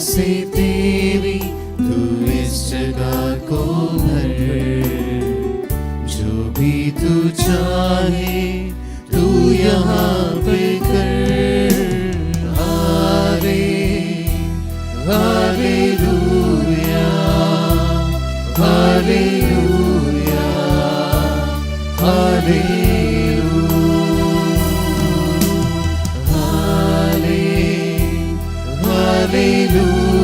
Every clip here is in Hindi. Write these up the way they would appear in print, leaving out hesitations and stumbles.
से तेरी तू इस जगह को भर, जो भी तू चाहे तू यहाँ पे कर। Hallelujah hallelujah hallelujah hallelujah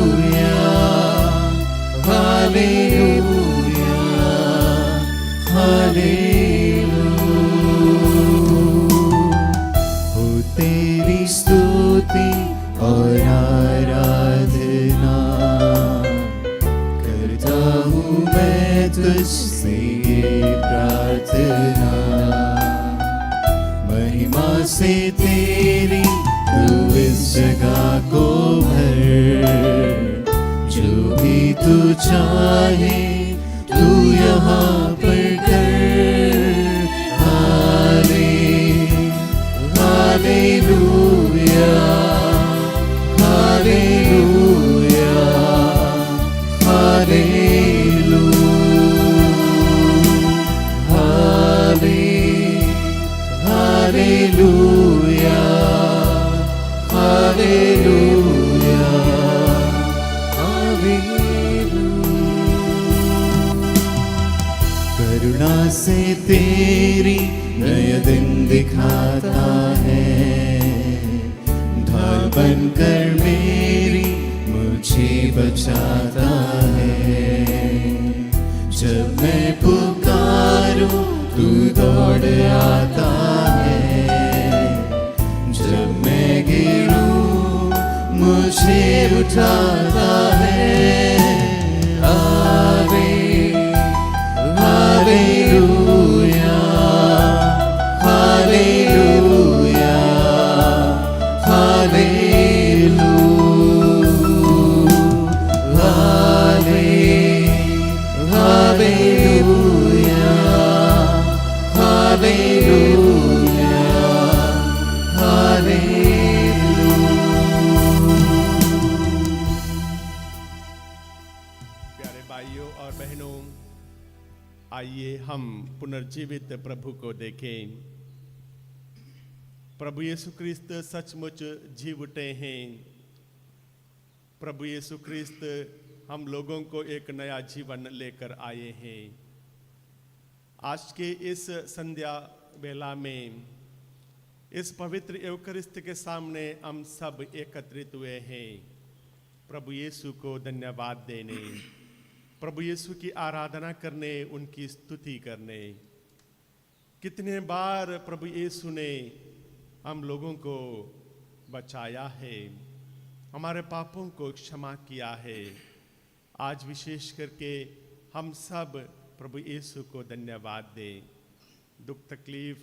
hallelujah. हो तेरी स्तुति और आराधना करता हूँ मैं तुझसे ये प्रार्थना। महिमा से तेरी तू इस जगह को भर, जो भी तू चाहे तू यहाँ पर कर। Hallelujah hallelujah hallelujah hallelujah hallelujah. करुणा से तेरी नया दिन दिखाता है, ढाल बनकर मेरी मुझे बचाता है। जब मैं पुकारूं तू दौड़ आता है, जब मैं गिरूं मुझे उठाता है। Hallelujah hallelujah hallelujah hallelujah hallelujah hallelujah. प्यारे भाइयों और बहनों, आइए हम पुनर्जीवित प्रभु को देखें। प्रभु यीशु ख्रिस्त सचमुच जी उठे हैं। प्रभु यीशु ख्रिस्त हम लोगों को एक नया जीवन लेकर आए हैं। आज के इस संध्या वेला में इस पवित्र यूकरिस्त के सामने हम सब एकत्रित हुए हैं प्रभु यीशु को धन्यवाद देने, प्रभु यीशु की आराधना करने, उनकी स्तुति करने। कितने बार प्रभु यीशु ने हम लोगों को बचाया है, हमारे पापों को क्षमा किया है। आज विशेष करके हम सब प्रभु यीशु को धन्यवाद दें। दुख तकलीफ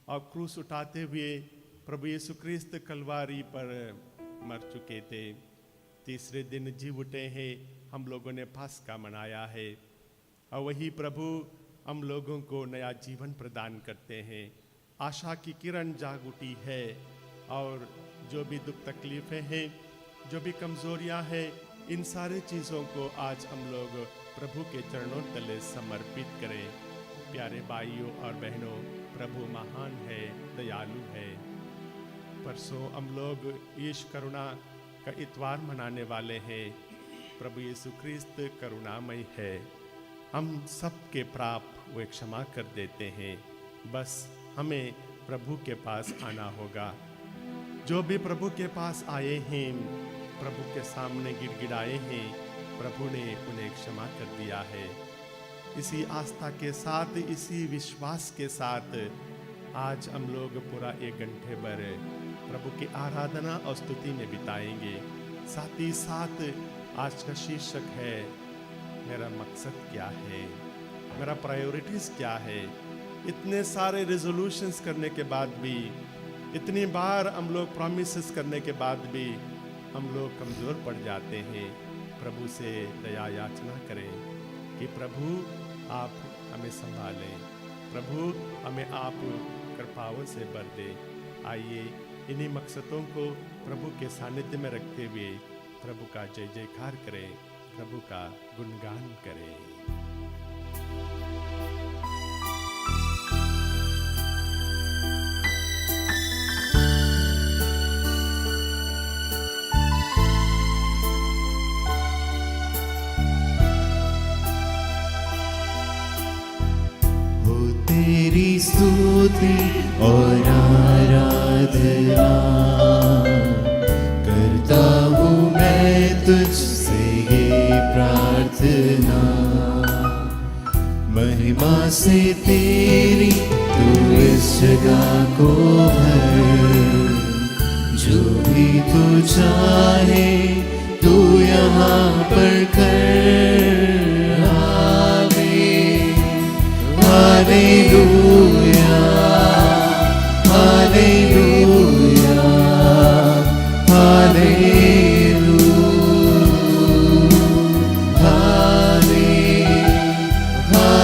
और क्रूस उठाते हुए प्रभु यीशु ख्रिस्त कलवारी पर मर चुके थे, तीसरे दिन जी उठे हैं। हम लोगों ने पास्का मनाया है और वही प्रभु हम लोगों को नया जीवन प्रदान करते हैं। आशा की किरण जाग उठी है और जो भी दुख तकलीफें हैं, जो भी कमजोरियां हैं, इन सारे चीज़ों को आज हम लोग प्रभु के चरणों तले समर्पित करें। प्यारे भाइयों और बहनों, प्रभु महान है, दयालु है। परसों हम लोग ईश करुणा का इतवार मनाने वाले हैं। प्रभु यीशु ख्रिस्त करुणामय है, हम सबके पाप वे क्षमा कर देते हैं। बस हमें प्रभु के पास आना होगा। जो भी प्रभु के पास आए हैं, प्रभु के सामने गिड़गिड़ाए हैं, प्रभु ने उन्हें क्षमा कर दिया है। इसी आस्था के साथ, इसी विश्वास के साथ आज हम लोग पूरा 1 घंटे भर प्रभु की आराधना और स्तुति में बिताएंगे। साथ ही साथ आज का शीर्षक है, मेरा मकसद क्या है, मेरा प्रायोरिटीज क्या है। इतने सारे रेजोल्यूशंस करने के बाद भी, इतनी बार हम लोग प्रॉमिसेस करने के बाद भी हम लोग कमज़ोर पड़ जाते हैं। प्रभु से दया याचना करें कि प्रभु आप हमें संभालें, प्रभु हमें आप कृपाओं से भर दें। आइए इन्हीं मकसदों को प्रभु के सानिध्य में रखते हुए प्रभु का जय जयकार करें, प्रभु का गुणगान करें। हो तेरी स्तुति और आराधना करता हूँ मैं तुझसे ये प्रार्थना, महिमा से तेरी तू इस जगह को भर, जो भी तू चाहे तू यहाँ पर कर। Hallelujah, hallelujah, hallelujah,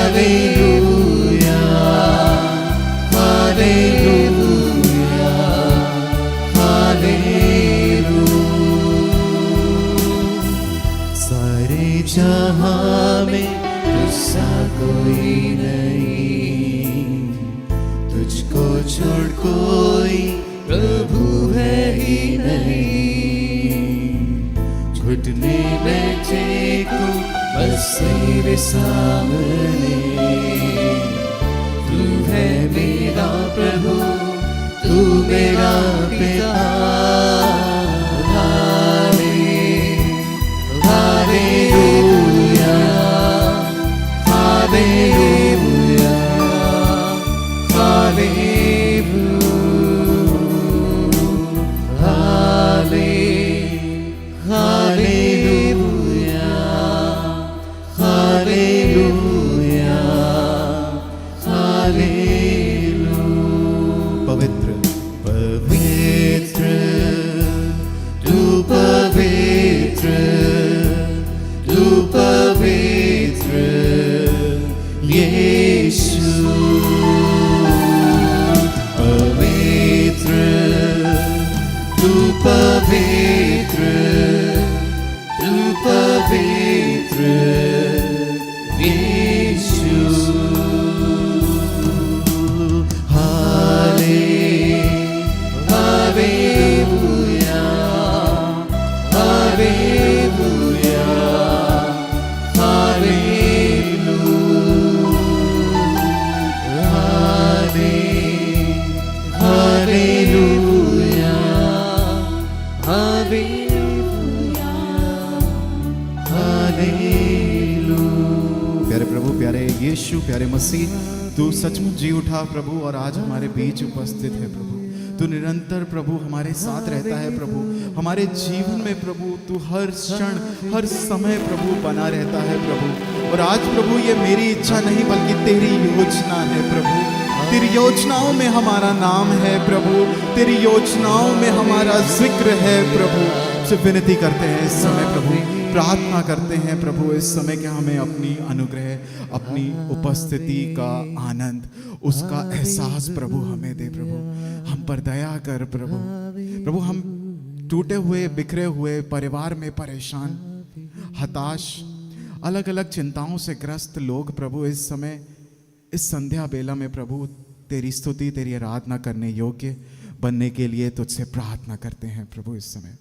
hallelujah, hallelujah. सारे जहां में तुझसा कोई नहीं, तुझको छोड़ कोई प्रभु है ही नहीं। घुटने बैठे को बस तेरे सामने, तू है मेरा प्रभु, तू मेरा पिता। Hallelujah, hallelujah, hallelujah, hallelujah, hallelujah. पवित्र, पवित्र, तू पवित्र, तू पवित्र यीशु। पवित्र, तू पवित्र, तू पवित्र Yeshu. Hallelujah, hallelujah, hallelujah, hallelujah, hallelujah. प्यारे प्रभु, प्यारे यीशु, प्यारे मसीह, तू सचमुच जी उठा प्रभु और आज हमारे बीच उपस्थित है प्रभु। तू निरंतर प्रभु हमारे साथ रहता है प्रभु, हमारे जीवन में प्रभु तू हर क्षण हर समय प्रभु बना रहता है प्रभु। और आज प्रभु ये मेरी इच्छा नहीं बल्कि तेरी योजना है प्रभु। तेरी योजनाओं में हमारा नाम है प्रभु, तेरी योजनाओं में हमारा जिक्र है प्रभु। से विनती करते हैं इस समय प्रभु, प्रार्थना करते हैं प्रभु इस समय कि हमें अपनी अनुग्रह, अपनी उपस्थिति का आनंद, उसका एहसास प्रभु हमें दे प्रभु। हम पर दया कर प्रभु। प्रभु हम टूटे हुए बिखरे हुए परिवार में परेशान, हताश, अलग अलग चिंताओं से ग्रस्त लोग प्रभु इस समय इस संध्या बेला में प्रभु तेरी स्तुति, तेरी आराधना करने योग्य बनने के लिए तुझसे प्रार्थना करते हैं प्रभु। इस समय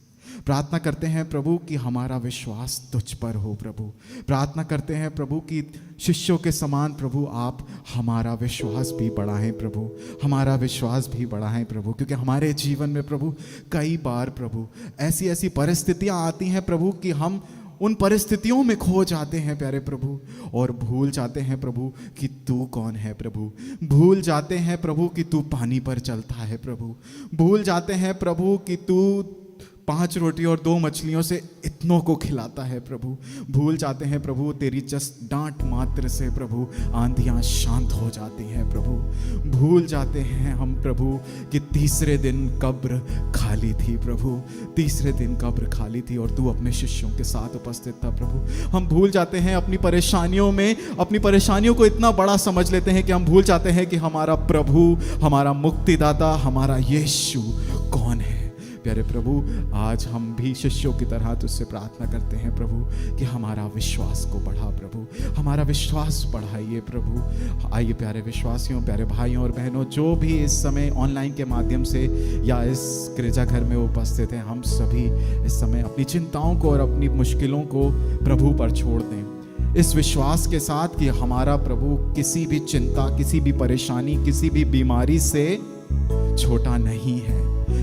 प्रार्थना करते हैं प्रभु कि हमारा विश्वास तुझ पर हो प्रभु। प्रार्थना करते हैं प्रभु कि शिष्यों के समान प्रभु आप हमारा विश्वास भी बढ़ाएं प्रभु, हमारा विश्वास भी बढ़ाएं प्रभु। क्योंकि हमारे जीवन में प्रभु कई बार प्रभु ऐसी ऐसी परिस्थितियां आती हैं प्रभु कि हम उन परिस्थितियों में खो जाते हैं प्यारे प्रभु, और भूल जाते हैं प्रभु कि तू कौन है प्रभु। भूल जाते हैं प्रभु कि तू पानी पर चलता है प्रभु। भूल जाते हैं प्रभु कि तू 5 रोटी और 2 मछलियों से इतनों को खिलाता है प्रभु। भूल जाते हैं प्रभु तेरी जस्ट डांट मात्र से प्रभु आंधियां शांत हो जाती हैं प्रभु। भूल जाते हैं हम प्रभु कि तीसरे दिन कब्र खाली थी प्रभु, तीसरे दिन कब्र खाली थी और तू अपने शिष्यों के साथ उपस्थित था प्रभु। हम भूल जाते हैं अपनी परेशानियों में, अपनी परेशानियों को इतना बड़ा समझ लेते हैं कि हम भूल जाते हैं कि हमारा प्रभु, हमारा मुक्तिदाता, हमारा यीशु कौन है प्यारे प्रभु, आज हम भी शिष्यों की तरह तुझसे प्रार्थना करते हैं प्रभु कि हमारा विश्वास को बढ़ा प्रभु, हमारा विश्वास बढ़ाइए प्रभु। आइए प्यारे विश्वासियों, प्यारे भाइयों और बहनों, जो भी इस समय ऑनलाइन के माध्यम से या इस गिरजाघर में उपस्थित हैं, हम सभी इस समय अपनी चिंताओं को और अपनी मुश्किलों को प्रभु पर छोड़ दें, इस विश्वास के साथ कि हमारा प्रभु किसी भी चिंता, किसी भी परेशानी, किसी भी बीमारी से छोटा नहीं है,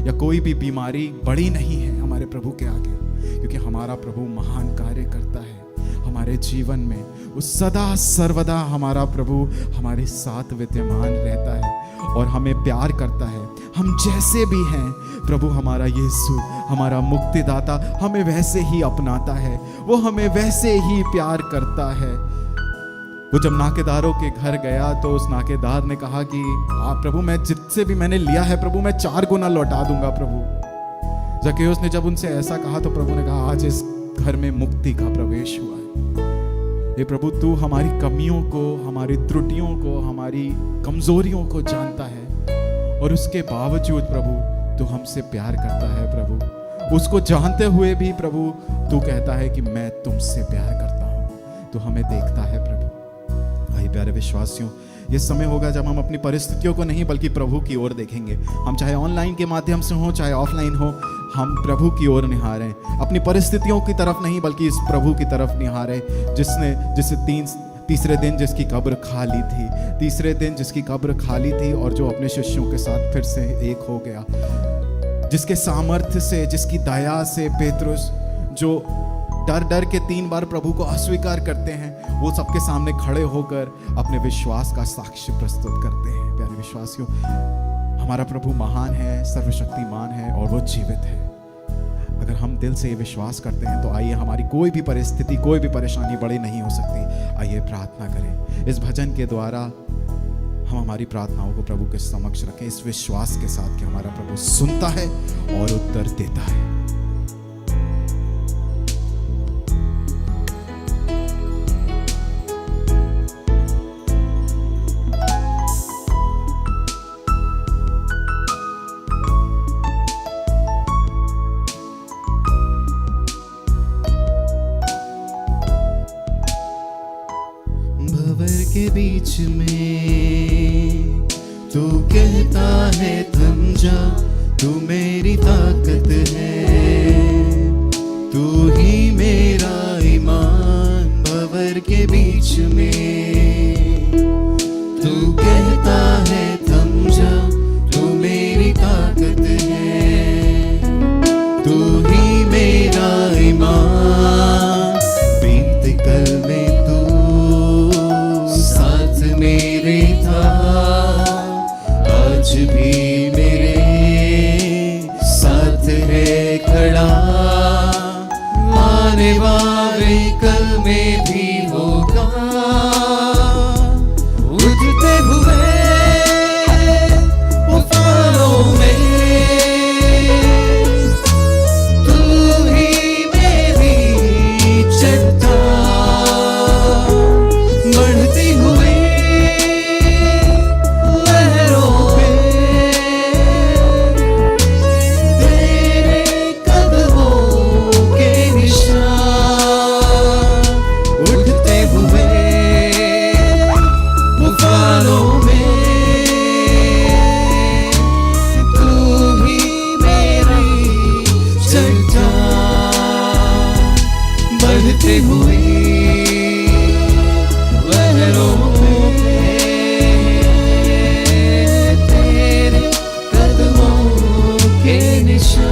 या कोई भी बीमारी बड़ी नहीं है हमारे प्रभु के आगे, क्योंकि हमारा प्रभु महान कार्य करता है हमारे जीवन में। वो सदा सर्वदा हमारा प्रभु हमारे साथ विद्यमान रहता है और हमें प्यार करता है। हम जैसे भी हैं प्रभु, हमारा यीशु, हमारा मुक्तिदाता हमें वैसे ही अपनाता है, वो हमें वैसे ही प्यार करता है। वो जब नाकेदारों के घर गया तो उस नाकेदार ने कहा कि आप प्रभु, मैं जितसे भी मैंने लिया है प्रभु, मैं 4 गुना लौटा दूंगा प्रभु। जक्केउस ने जब उनसे ऐसा कहा तो प्रभु ने कहा, आज इस घर में मुक्ति का प्रवेश हुआ है। हे प्रभु, तू हमारी कमियों को, हमारी त्रुटियों को, हमारी कमजोरियों को जानता है और उसके बावजूद प्रभु तू हमसे प्यार करता है प्रभु। उसको जानते हुए भी प्रभु तू कहता है कि मैं तुमसे प्यार करता हूं, तू हमें देखता है प्रभु। भाई प्यारे विश्वासियों, ये समय होगा जब हम अपनी परिस्थितियों को नहीं बल्कि प्रभु की ओर देखेंगे। हम चाहे ऑनलाइन के माध्यम से हो, चाहे ऑफलाइन हो, हम प्रभु की ओर निहारें, अपनी परिस्थितियों की तरफ नहीं बल्कि इस प्रभु की तरफ निहारें, जिससे तीसरे दिन जिसकी कब्र खाली थी, तीसरे दिन जिसकी कब्र खाली थी और जो अपने शिष्यों के साथ फिर से एक हो गया, जिसके सामर्थ्य से, जिसकी दया से पेतरुस, जो डर के 3 बार प्रभु को अस्वीकार करते हैं, वो सबके सामने खड़े होकर अपने विश्वास का साक्ष्य प्रस्तुत करते हैं। प्यारे विश्वासियों, हमारा प्रभु महान है, सर्वशक्तिमान है और वो जीवित है। अगर हम दिल से ये विश्वास करते हैं तो आइए, हमारी कोई भी परिस्थिति, कोई भी परेशानी बड़ी नहीं हो सकती। आइए प्रार्थना करें। इस भजन के द्वारा हम हमारी प्रार्थनाओं को प्रभु के समक्ष रखें, इस विश्वास के साथ कि हमारा प्रभु सुनता है और उत्तर देता है। के बीच में तू कहता है थम जा, तू मेरी ताकत है, तू ही मेरा ईमान। भंवर के बीच में तू कहता है थम जा, तू मेरी ताकत है, तू ही मेरा ईमान। बीत कल में मेरे था, आज भी मेरे साथ है खड़ा, आने वाले कल में भी होगा। उठते हुए तूफानों में तू ही मेरी चट्टान, बढ़ती हुई बढ़ते हुए लहरों में तेरे कदमों के निशान।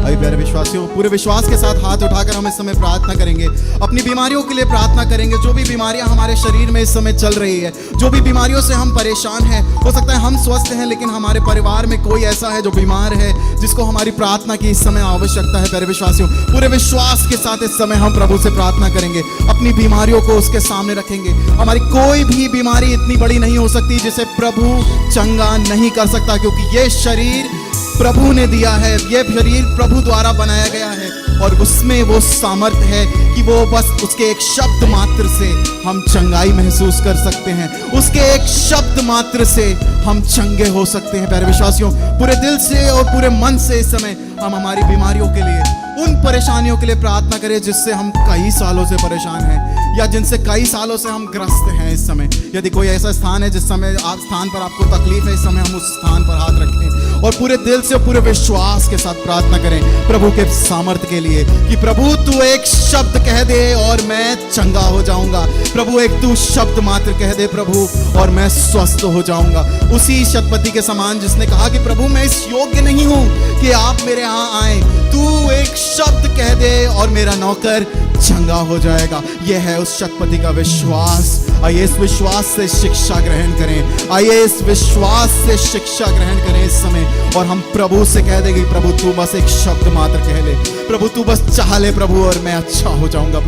भाई प्यारे विश्वासियों, पूरे विश्वास के साथ हाथ उठाकर हम इस समय प्रार्थना करेंगे, अपनी बीमारियों के लिए प्रार्थना करेंगे। जो भी बीमारियां हमारे शरीर में इस समय चल रही है, जो भी बीमारियों से हम परेशान हैं, हो सकता है हम स्वस्थ हैं लेकिन हमारे परिवार में कोई ऐसा है जो बीमार है, जिसको हमारी प्रार्थना की इस समय आवश्यकता है। प्यारे विश्वासियों, पूरे विश्वास के साथ इस समय हम प्रभु से प्रार्थना करेंगे, अपनी बीमारियों को उसके सामने रखेंगे। हमारी कोई भी बीमारी इतनी बड़ी नहीं हो सकती जिसे प्रभु चंगा नहीं कर सकता, क्योंकि ये शरीर प्रभु ने दिया है, ये शरीर प्रभु द्वारा बनाया गया है। और उसमें वो सामर्थ्य है कि वो बस उसके एक शब्द मात्र से हम चंगाई महसूस कर सकते हैं। उसके एक शब्द मात्र से हम चंगे हो सकते हैं। प्यारे विश्वासियों, पूरे दिल से और पूरे मन से इस समय हम हमारी बीमारियों के लिए, उन परेशानियों के लिए प्रार्थना करें जिससे हम कई सालों से परेशान हैं या जिनसे कई सालों से हम ग्रस्त हैं। इस समय यदि कोई ऐसा स्थान है जिस समय आप स्थान पर आपको तकलीफ है, इस समय हम उस स्थान पर हाथ रखें और पूरे दिल से पूरे विश्वास के साथ प्रार्थना करें प्रभु के सामर्थ्य के लिए कि प्रभु तू एक शब्द कह दे और मैं चंगा हो जाऊंगा। प्रभु एक तू शब्द मात्र कह दे प्रभु और मैं स्वस्थ हो जाऊंगा। उसी शतपति के समान जिसने कहा कि प्रभु मैं इस योग्य नहीं हूं कि आप मेरे यहाँ आए, तू एक शब्द कह दे और मेरा नौकर चंगा हो जाएगा। यह है उस शतपति का विश्वास। आइए इस विश्वास से शिक्षा ग्रहण करें, आइए इस विश्वास से शिक्षा ग्रहण करें इस समय और हम प्रभु से कह देंगे प्रभु तू बस एक शब्द मात्र कह ले, प्रभु तू बस चाह ले प्रभु और मैं अच्छा हो जाऊंगा।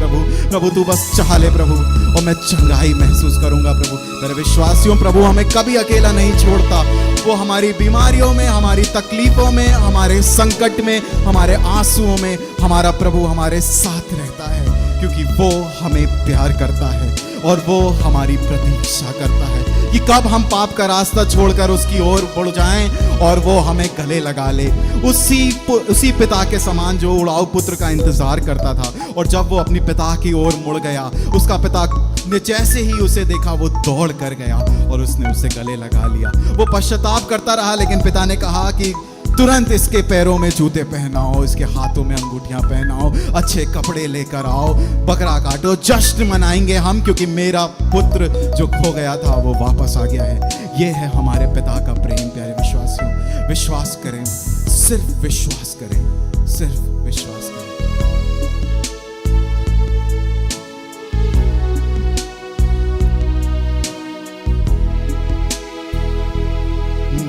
प्रभु तू बस चाह ले प्रभु और मैं चंगाई महसूस करूंगा। प्रभु मेरे विश्वासियों, प्रभु हमें कभी अकेला नहीं छोड़ता। वो हमारी बीमारियों में, हमारी तकलीफों में, हमारे संकट में, हमारे आंसुओं में हमारा प्रभु हमारे साथ रहता है क्योंकि वो हमें प्यार करता है और वो हमारी प्रतीक्षा करता है कि कब हम पाप का रास्ता छोड़कर उसकी ओर बढ़ जाएं और वो हमें गले लगा ले। उसी पिता के समान जो उड़ाऊ पुत्र का इंतजार करता था और जब वो अपनी पिता की ओर मुड़ गया, उसका पिता ने जैसे ही उसे देखा वो दौड़ कर गया और उसने उसे गले लगा लिया। वो पश्चाताप करता रहा लेकिन पिता ने कहा कि तुरंत इसके पैरों में जूते पहनाओ, इसके हाथों में अंगूठियां पहनाओ, अच्छे कपड़े लेकर आओ, बकरा काटो, जश्न मनाएंगे हम क्योंकि मेरा पुत्र जो खो गया था वो वापस आ गया है। ये है हमारे पिता का प्रेम। प्यारे विश्वासियों, विश्वास करें, सिर्फ विश्वास करें, सिर्फ विश्वास करें।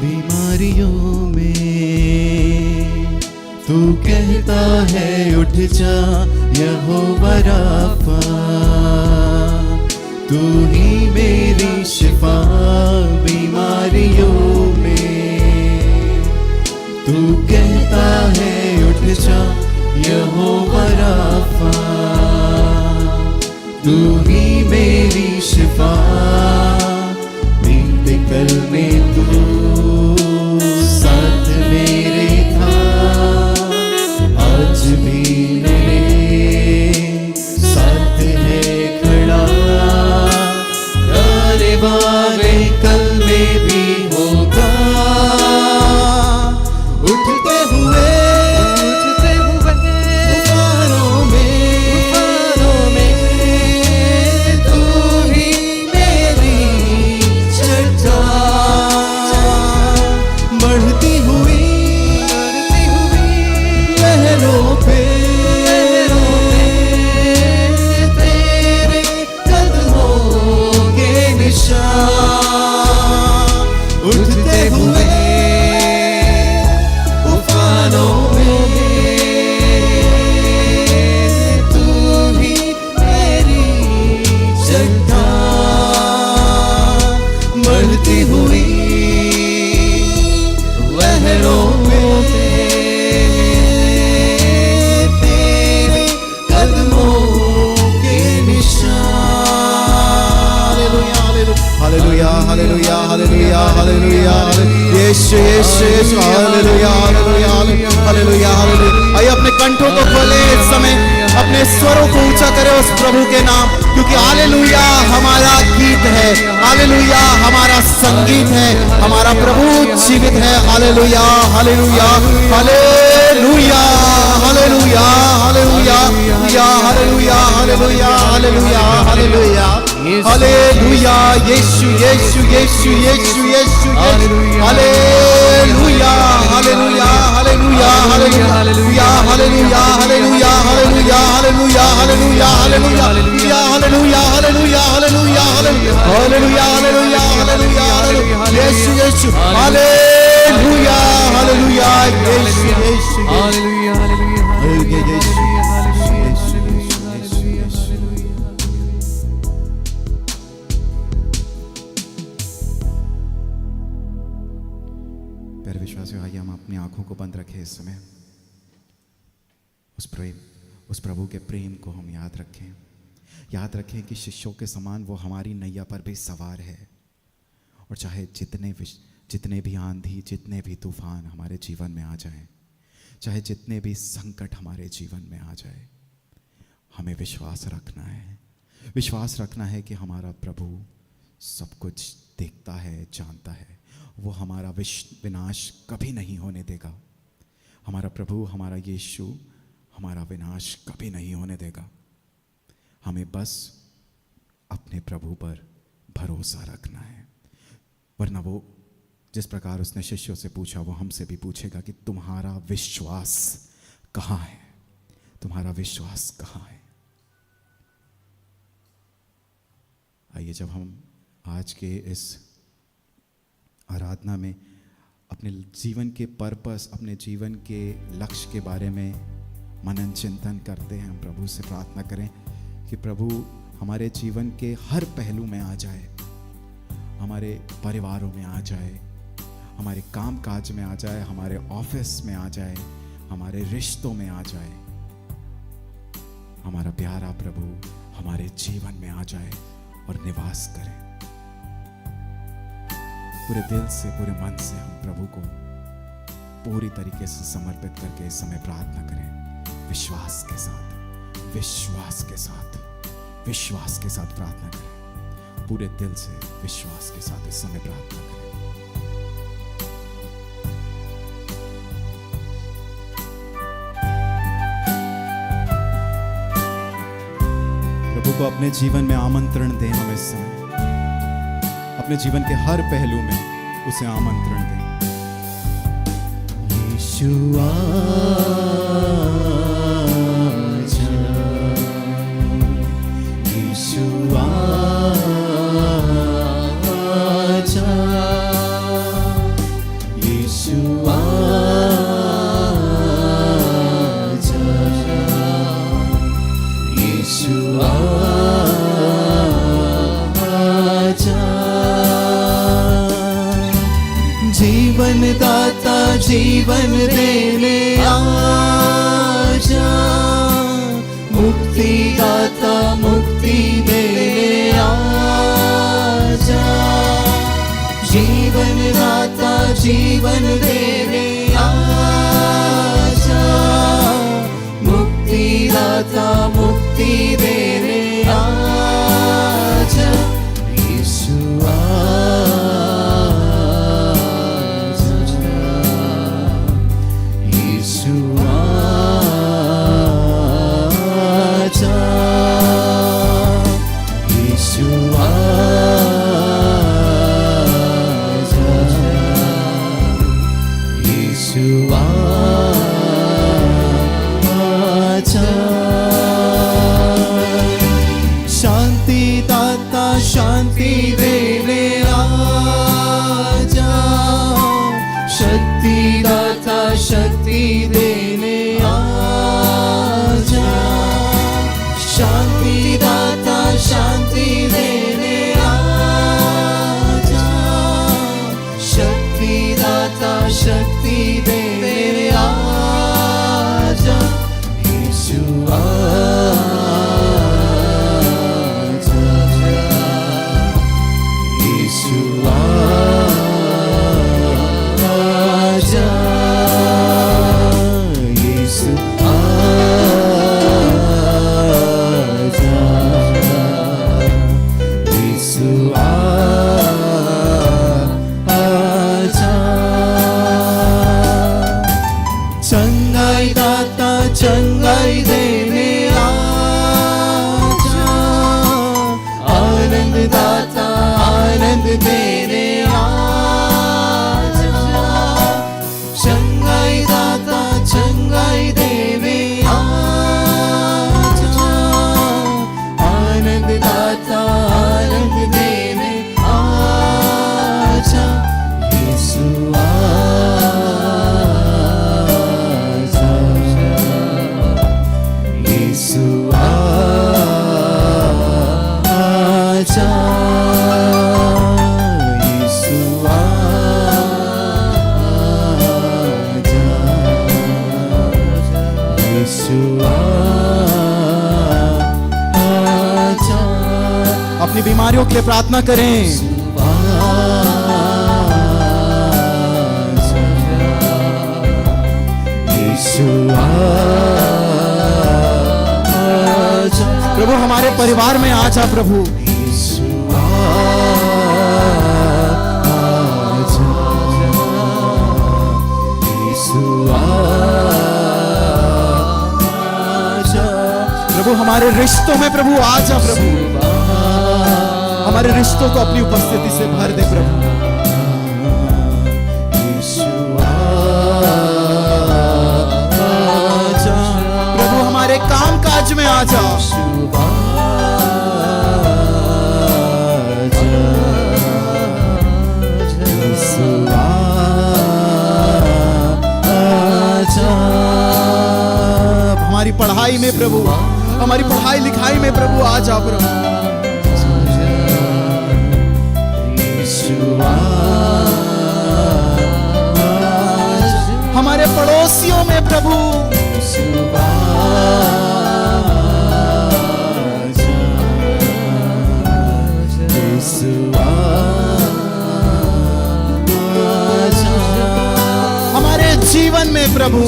बीमारियों में तू कहता है उठ जा यहोवा राफा, तू ही मेरी शिफा। बीमारियों में तू कहता है उठ जा यहोवा राफा, तू ही मेरी शिफा। कल में तू साथ मेरे था, आज भी मेरे साथ है खड़ा। अरे वारे कल में भी होगा, उठते हुए तूफानों में तू ही मेरी बढ़ती हुई लहरों पे तेरे कदमों के निशान, उठते हुए तूफानों में तू ही मेरी चट्टान। बढ़ती हुई लहरों में तेरे कदमों के निशान। Hallelujah, hallelujah, hallelujah, hallelujah, Yeshu, Yeshu, Yeshu, hallelujah, hallelujah, hallelujah, hallelujah. आइए अपने कंठों को खोले इस समय, अपने स्वरों को ऊंचा करें उस प्रभु के नाम, क्योंकि हालेलुया हमारा गीत है, हालेलुया हमारा संगीत है, हमारा प्रभु जीवित है। Hallelujah, hallelujah, hallelujah, hallelujah, hallelujah, hallelujah, hallelujah, hallelujah, hallelujah, hallelujah, Yeshu, Yeshu, Yeshu, Yeshu, Yeshu, hallelujah, hallelujah, hallelujah, hallelujah, hallelujah, hallelujah, hallelujah, hallelujah, hallelujah, hallelujah, hallelujah, hallelujah, hallelujah, hallelujah, hallelujah, hallelujah, Yeshu, Yeshu, hallelujah, hallelujah, Yeshu, Yeshu, hallelujah, hallelujah, Yeshu. प्यारे विश्वासियों, आइए हम अपनी आंखों को बंद रखें इस समय। उस प्रभु के प्रेम को हम याद रखें कि शिष्यों के समान वो हमारी नैया पर भी सवार है। और चाहे जितने भी आंधी, जितने भी तूफान हमारे जीवन में आ जाएं, चाहे जितने भी संकट हमारे जीवन में आ जाए, हमें विश्वास रखना है कि हमारा प्रभु सब कुछ देखता है, जानता है। वो हमारा विनाश कभी नहीं होने देगा। हमारा प्रभु, हमारा यीशु हमारा विनाश कभी नहीं होने देगा। हमें बस अपने प्रभु पर भरोसा रखना है, वरना वो जिस प्रकार उसने शिष्यों से पूछा, वो हमसे भी पूछेगा कि तुम्हारा विश्वास कहाँ है? तुम्हारा विश्वास कहाँ है? आइए, जब हम आज के इस आराधना में अपने जीवन के पर्पस, अपने जीवन के लक्ष्य के बारे में मनन चिंतन करते हैं, हम प्रभु से प्रार्थना करें कि प्रभु हमारे जीवन के हर पहलू में आ जाए, हमारे परिवारों में आ जाए, हमारे काम काज में आ जाए, हमारे ऑफिस में आ जाए, हमारे रिश्तों में आ जाए। हमारा प्यारा प्रभु हमारे जीवन में आ जाए और निवास करे। पूरे दिल से, पूरे मन से हम प्रभु को पूरी तरीके से समर्पित करके इस समय प्रार्थना करें। विश्वास के साथ प्रार्थना करें। पूरे दिल से, विश्वास के साथ इस समय प्रार्थना करें। प्रभु को अपने जीवन में आमंत्रण दें। हम इस समय अपने जीवन के हर पहलू में उसे आमंत्रण दें। यीशु आजा, यीशु आजा, यीशु आजा, यीशु आजा। जीवन दाता जीवन देने आजा, मुक्ति दाता मुक्ति देने आजा। जीवन दाता जीवन देने आजा, मुक्ति दाता मुक्ति देने आजा। यीशु शांति दाता शांति देने आजा, शक्ति दाता शक्ति देने आजा। शांति दाता शांति देने आजा, शक्ति दाता शक्ति देने आजा। यीशु आजा, यीशु आजा, यीशु आजा, यीशु आजा। चंगाई दाता चंगाई देने आजा, आनंद दाता आनंद देने के लिए प्रार्थना करें। प्रभु हमारे परिवार में आ जा प्रभु। प्रभु हमारे रिश्तों में प्रभु आ जा प्रभु। हमारे रिश्तों को अपनी उपस्थिति से भर दे प्रभु। प्रभु हमारे काम काज में आ जा। हमारी पढ़ाई में प्रभु, हमारी पढ़ाई लिखाई में प्रभु आ जा प्रभु। हमारे पड़ोसियों में प्रभु हमारे जीवन में प्रभु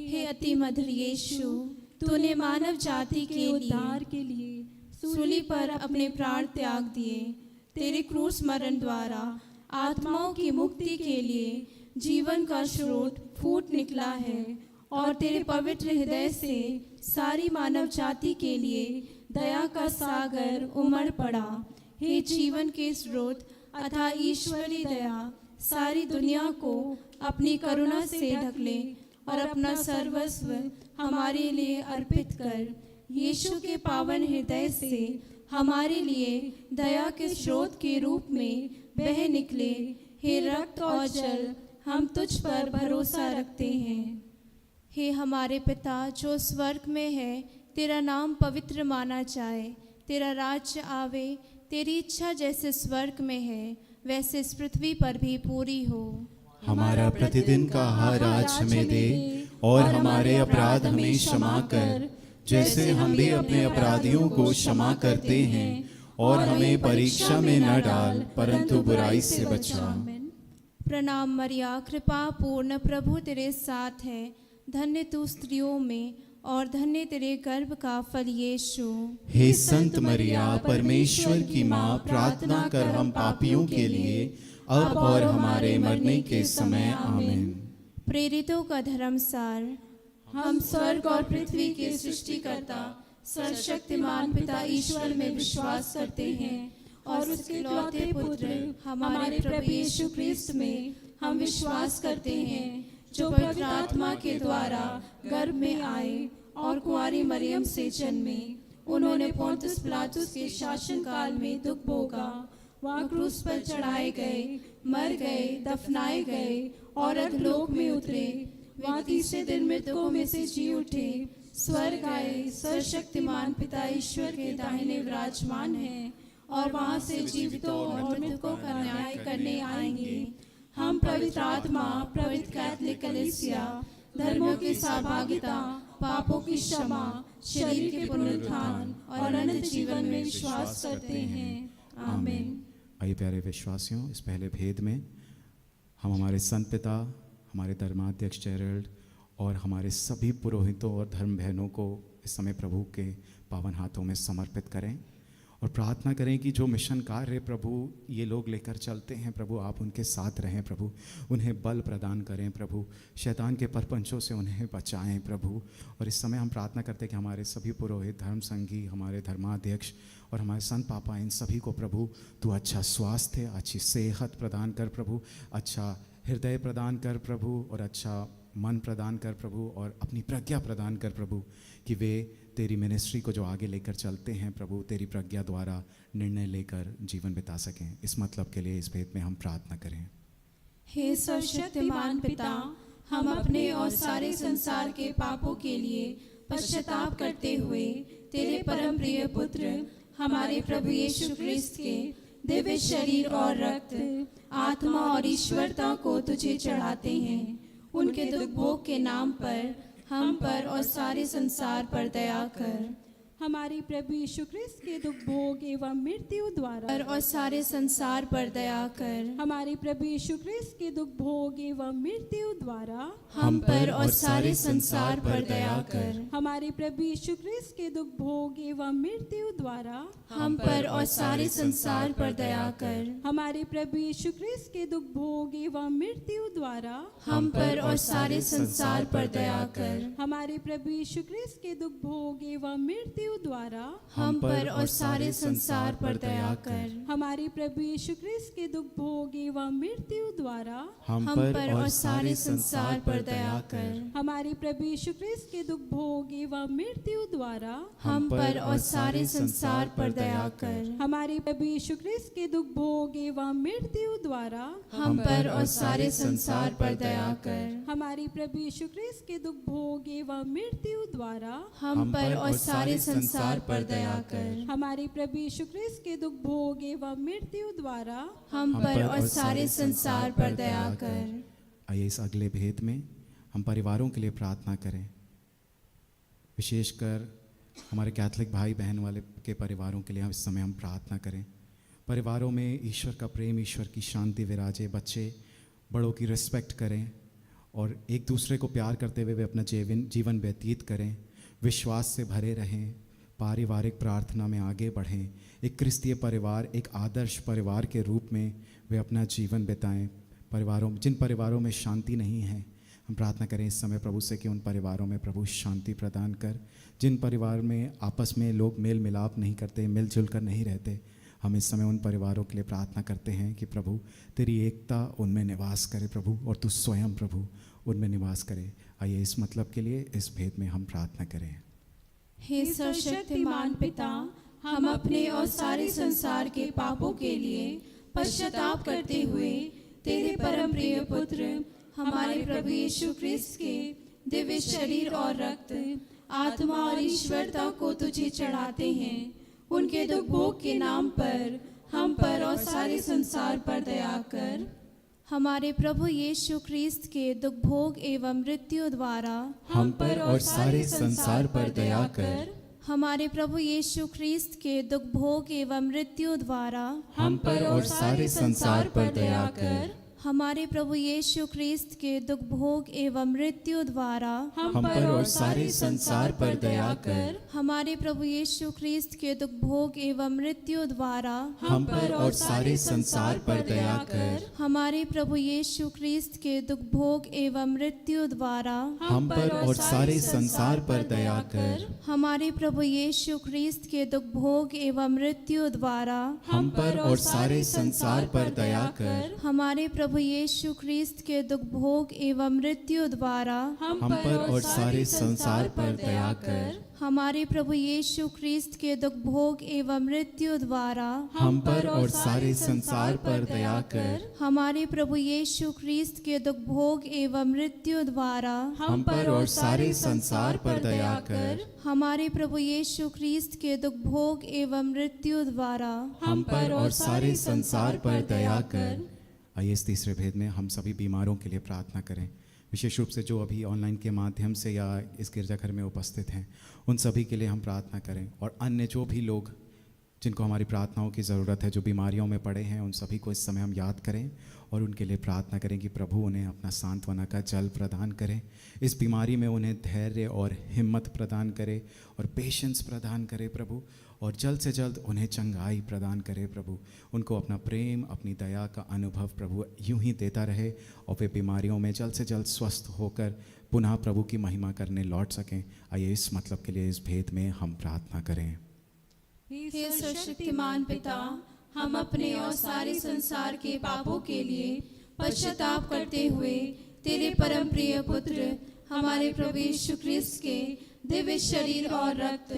हे अति मधुर यीशु, तूने मानव जाति के उद्धार के लिए सूली पर अपने प्राण त्याग दिए। तेरे क्रूस मरण द्वारा आत्माओं की मुक्ति के लिए जीवन का स्रोत फूट निकला है और तेरे पवित्र हृदय से सारी मानव जाति के लिए दया का सागर उमड़ पड़ा। हे जीवन के स्रोत अथवा ईश्वरी दया, सारी दुनिया को अपनी करुणा से ढक ले और अपना सर्वस्व हमारे लिए अर्पित कर। यीशु के पावन हृदय से हमारे लिए दया के स्रोत के रूप में बह निकले। हे रक्त और जल, हम तुझ पर भरोसा रखते हैं। हे हमारे पिता जो स्वर्ग में है, तेरा नाम पवित्र माना जाए। तेरा राज्य आवे, तेरी इच्छा जैसे स्वर्ग में है वैसे इस पृथ्वी पर भी पूरी हो। हमारा प्रतिदिन का आहार आज हमें दे और हमारे अपराध हमें क्षमा कर, जैसे हम भी अपने अपराधियों को क्षमा करते हैं, और हमें परीक्षा में न डाल परंतु बुराई से बचा। प्रणाम मरिया, कृपा पूर्ण, प्रभु तेरे साथ है। धन्य तू स्त्रियों में और धन्य तेरे गर्भ का फल यीशु। हे संत मरिया, परमेश्वर की माँ, प्रार्थना कर हम पापियों के लिए अब और हमारे मरने के समय। आमीन। प्रेरितों का धर्मसार। हम स्वर्ग और पृथ्वी के सृष्टिकर्ता सर्वशक्तिमान पिता ईश्वर में विश्वास करते हैं और उसके इकलौते पुत्र हमारे प्रभु यीशु क्रिस्त में हम विश्वास करते हैं, जो पवित्र आत्मा के द्वारा गर्भ में आए और कुंवारी मरियम से जन्मे। उन्होंने पोंतुस पिलातुस के शासन काल में दुख भोगा, वहाँ क्रूस पर चढ़ाए गए, मर गए, दफनाए गए और अधोलोक में उतरे। वहाँ तीसरे दिन मृतकों में से जी उठे, स्वर्ग आए, सर्वशक्तिमान पिता ईश्वर के दाहिने विराजमान हैं और वहाँ से जीवितों और मृतकों का न्याय करने आएंगे। हम पवित्र आत्मा, पवित्र कैथोलिक कलीसिया, धर्मों की सहभागिता, पापों की क्षमा, शरीर के पुनरुत्थान और अनंत जीवन में विश्वास करते हैं। आमीन। आइए प्यारे विश्वासियों, इस पहले भेद में हम हमारे संत पिता, हमारे धर्माध्यक्ष जेरल्ड और हमारे सभी पुरोहितों और धर्म बहनों को इस समय प्रभु के पावन हाथों में समर्पित करें और प्रार्थना करें कि जो मिशन कार्य प्रभु ये लोग लेकर चलते हैं प्रभु, आप उनके साथ रहें प्रभु, उन्हें बल प्रदान करें प्रभु, शैतान के परपंचों से उन्हें बचाएं प्रभु। और इस समय हम प्रार्थना करते हैं कि हमारे सभी पुरोहित, धर्म संघी, हमारे धर्माध्यक्ष और हमारे संत पापा, इन सभी को प्रभु तू अच्छा स्वास्थ्य, अच्छी सेहत प्रदान कर प्रभु, अच्छा हृदय प्रदान कर प्रभु, और अच्छा मन प्रदान कर प्रभु, और अपनी प्रज्ञा प्रदान कर प्रभु, कि वे तेरी मिनिस्ट्री को जो आगे लेकर चलते हैं प्रभु, तेरी प्रज्ञा द्वारा निर्णय लेकर जीवन बिता सकें। इस मतलब के लिए इस भेद में हम प्रार्थना करें। हे सर्वशक्तिमान पिता, हम अपने और सारे संसार के पापों के लिए पश्चाताप करते हुए तेरे परम प्रिय पुत्र हमारे प्रभु यीशु क्रिस्त के दिव्य शरीर और रक्त, आत्मा और ईश्वरता को तुझे चढ़ाते हैं। उनके दुख भोग के नाम पर हम पर और सारे संसार पर दया कर। हमारे प्रभु यीशु क्रिस्त के दुख भोग एवं मृत्यु द्वारा और सारे संसार पर दया कर। हमारे प्रभु यीशु क्रिस्त के दुख भोग एवं मृत्यु द्वारा हम पर और सारे संसार पर दया कर। हमारे प्रभु यीशु क्रिस्त के दुख भोग एवं मृत्यु द्वारा हम पर और सारे संसार पर दया कर। हमारे प्रभु यीशु क्रिस्त के दुख भोग एवं मृत्यु द्वारा हम पर और सारे संसार पर दया कर। हमारे प्रभु यीशु क्रिस्त के दुख भोग एवं मृत्यु द्वारा हम पर और सारे संसार पर दया कर। हमारे प्रभु यीशु क्रिस्त के दुख भोग एवं मृत्यु द्वारा हम पर और सारे संसार पर दया कर। हमारे प्रभु यीशु क्रिस्त के दुख भोग एवं मृत्यु द्वारा हम पर और सारे संसार पर दया कर। हमारे प्रभु यीशु क्रिस्त के दुख भोग एवं मृत्यु द्वारा हम पर और सारे संसार पर दया कर। हमारे प्रभु यीशु क्रिस्त के दुख भोग एवं मृत्यु द्वारा हम पर और सारे संसार पर दया कर। हमारे प्रभु यीशु क्रिस्त के दुख भोग एवं मृत्यु द्वारा हम पर और सारे संसार पर दया कर। आइए इस अगले भेद में हम परिवारों के लिए प्रार्थना करें, विशेषकर हमारे कैथोलिक भाई बहन वाले के परिवारों के लिए हम इस समय हम प्रार्थना करें। परिवारों में ईश्वर का प्रेम, ईश्वर की शांति विराजे, बच्चे बड़ों की रिस्पेक्ट करें और एक दूसरे को प्यार करते हुए वे अपना जीवन व्यतीत करें, विश्वास से भरे रहें, पारिवारिक प्रार्थना में आगे बढ़ें, एक क्रिस्तीय परिवार, एक आदर्श परिवार के रूप में वे अपना जीवन बिताएं। जिन परिवारों में शांति नहीं है, हम प्रार्थना करें इस समय प्रभु से कि उन परिवारों में प्रभु शांति प्रदान कर। जिन परिवार में आपस में लोग मेल मिलाप नहीं करते, मिलजुल कर नहीं रहते, हम इस समय उन परिवारों के लिए प्रार्थना करते हैं कि प्रभु तेरी एकता उनमें निवास करे प्रभु, और तू स्वयं प्रभु उनमें निवास करे। आइए इस मतलब के लिए इस भेद में हम प्रार्थना करें। हे सर्वशक्तिमान पिता, हम अपने और सारे संसार के पापों के लिए पश्चाताप करते हुए तेरे परम प्रिय पुत्र हमारे प्रभु यीशु क्रिस्त के दिव्य शरीर और रक्त, आत्मा और ईश्वरता को तुझे चढ़ाते हैं। उनके दुख भोग के नाम पर हम पर और सारे संसार पर दया कर। हमारे प्रभु यीशु क्रिस्त के दुख भोग एवं मृत्यु द्वारा हम पर और सारे संसार पर दया कर। हमारे प्रभु यीशु क्रिस्त के दुख भोग एवं मृत्यु द्वारा हम पर और सारे संसार पर दया कर। हमारे प्रभु यीशु क्रिस्त के दुख भोग एवं मृत्यु द्वारा हम पर और सारे संसार पर दया कर। हमारे प्रभु यीशु क्रिस्त के दुख भोग एवं मृत्यु द्वारा हम पर और सारे संसार पर दया कर। हमारे प्रभु यीशु क्रिस्त के दुख भोग एवं मृत्यु द्वारा हम पर और सारे संसार पर दया कर। हमारे प्रभु यीशु क्रिस्त के दुख भोग एवं मृत्यु द्वारा हम पर और सारे संसार पर दया कर। हमारे प्रभु यीशु क्रिस्त के दुख भोग एवं मृत्यु द्वारा हम पर और सारे संसार पर दया कर। हमारे प्रभु यीशु क्रिस्त के दुख भोग एवं मृत्यु द्वारा हम पर और सारे संसार पर दया कर। हमारे प्रभु यीशु क्रिस्त के दुख भोग एवं मृत्यु द्वारा हम पर और सारे संसार पर दया कर। हमारे प्रभु यीशु क्रिस्त के दुख भोग एवं मृत्यु द्वारा हम पर और सारे संसार पर दया कर। आइए इस तीसरे भेद में हम सभी बीमारों के लिए प्रार्थना करें, विशेष रूप से जो अभी ऑनलाइन के माध्यम से या इस गिरजाघर में उपस्थित हैं, उन सभी के लिए हम प्रार्थना करें। और अन्य जो भी लोग जिनको हमारी प्रार्थनाओं की ज़रूरत है, जो बीमारियों में पड़े हैं, उन सभी को इस समय हम याद करें और उनके लिए प्रार्थना करें कि प्रभु उन्हें अपना सांत्वना का जल प्रदान करें। इस बीमारी में उन्हें धैर्य और हिम्मत प्रदान करे और पेशेंस प्रदान करे प्रभु, और जल्द से जल्द उन्हें चंगाई प्रदान करे प्रभु। उनको अपना प्रेम, अपनी दया का अनुभव प्रभु यूं ही देता रहे और वे बीमारियों में जल्द से जल्द स्वस्थ होकर पुनः प्रभु की महिमा करने लौट सकें। आइए इस मतलब के लिए इस भेद में हम प्रार्थना करें। हे सर्वशक्तिमान पिता, हम अपने और सारे संसार के पापों के लिए पश्चाताप करते हुए तेरे परम प्रिय पुत्र हमारे प्रभु यीशु क्रिस्त के दिव्य शरीर और रक्त,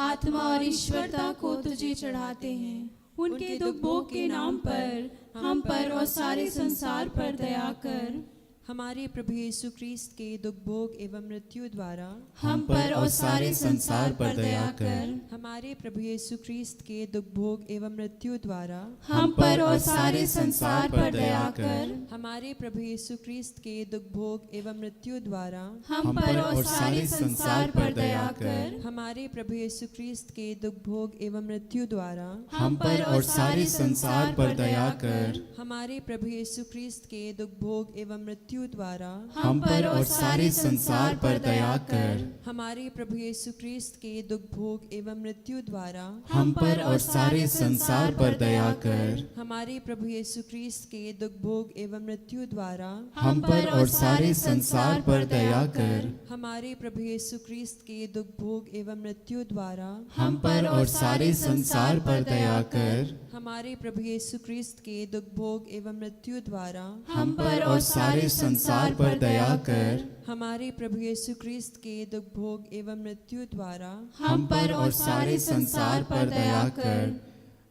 आत्मा और ईश्वरता को तुझे चढ़ाते हैं। उनके दुख भोग के नाम पर हम पर और सारे संसार पर दया कर। हमारे प्रभु यीशु क्रिस्त के दुख भोग एवं मृत्यु द्वारा हम पर और सारे संसार पर दया कर। हमारे प्रभु यीशु क्रिस्त के दुख भोग एवं मृत्यु द्वारा हम पर और सारे संसार पर दया कर। हमारे प्रभु यीशु क्रिस्त के दुख भोग एवं मृत्यु द्वारा हम पर और सारे संसार पर दया कर। हमारे प्रभु यीशु क्रिस्त के दुख भोग एवं मृत्यु द्वारा हम पर और सारे संसार पर दया कर। हमारे प्रभु यीशु क्रिस्त के दुख भोग एवं मृत्यु द्वारा हम पर और सारे संसार पर दया कर। हमारे प्रभु यीशु क्रिस्त के दुख भोग एवं मृत्यु द्वारा हम पर और सारे संसार पर दया कर। हमारे प्रभु यीशु क्रिस्त के दुख भोग एवं मृत्यु द्वारा हम पर और सारे संसार पर दया कर। हमारे प्रभु यीशु क्रिस्त के दुख भोग एवं मृत्यु द्वारा हम पर और सारे संसार पर दया कर। हमारे प्रभु यीशु क्रिस्त के दुख भोग एवं मृत्यु द्वारा हम पर और सारे संसार पर दया कर। हमारे प्रभु यीशु क्रिस्त के दुख भोग एवं मृत्यु द्वारा हम पर और सारे संसार पर दया कर।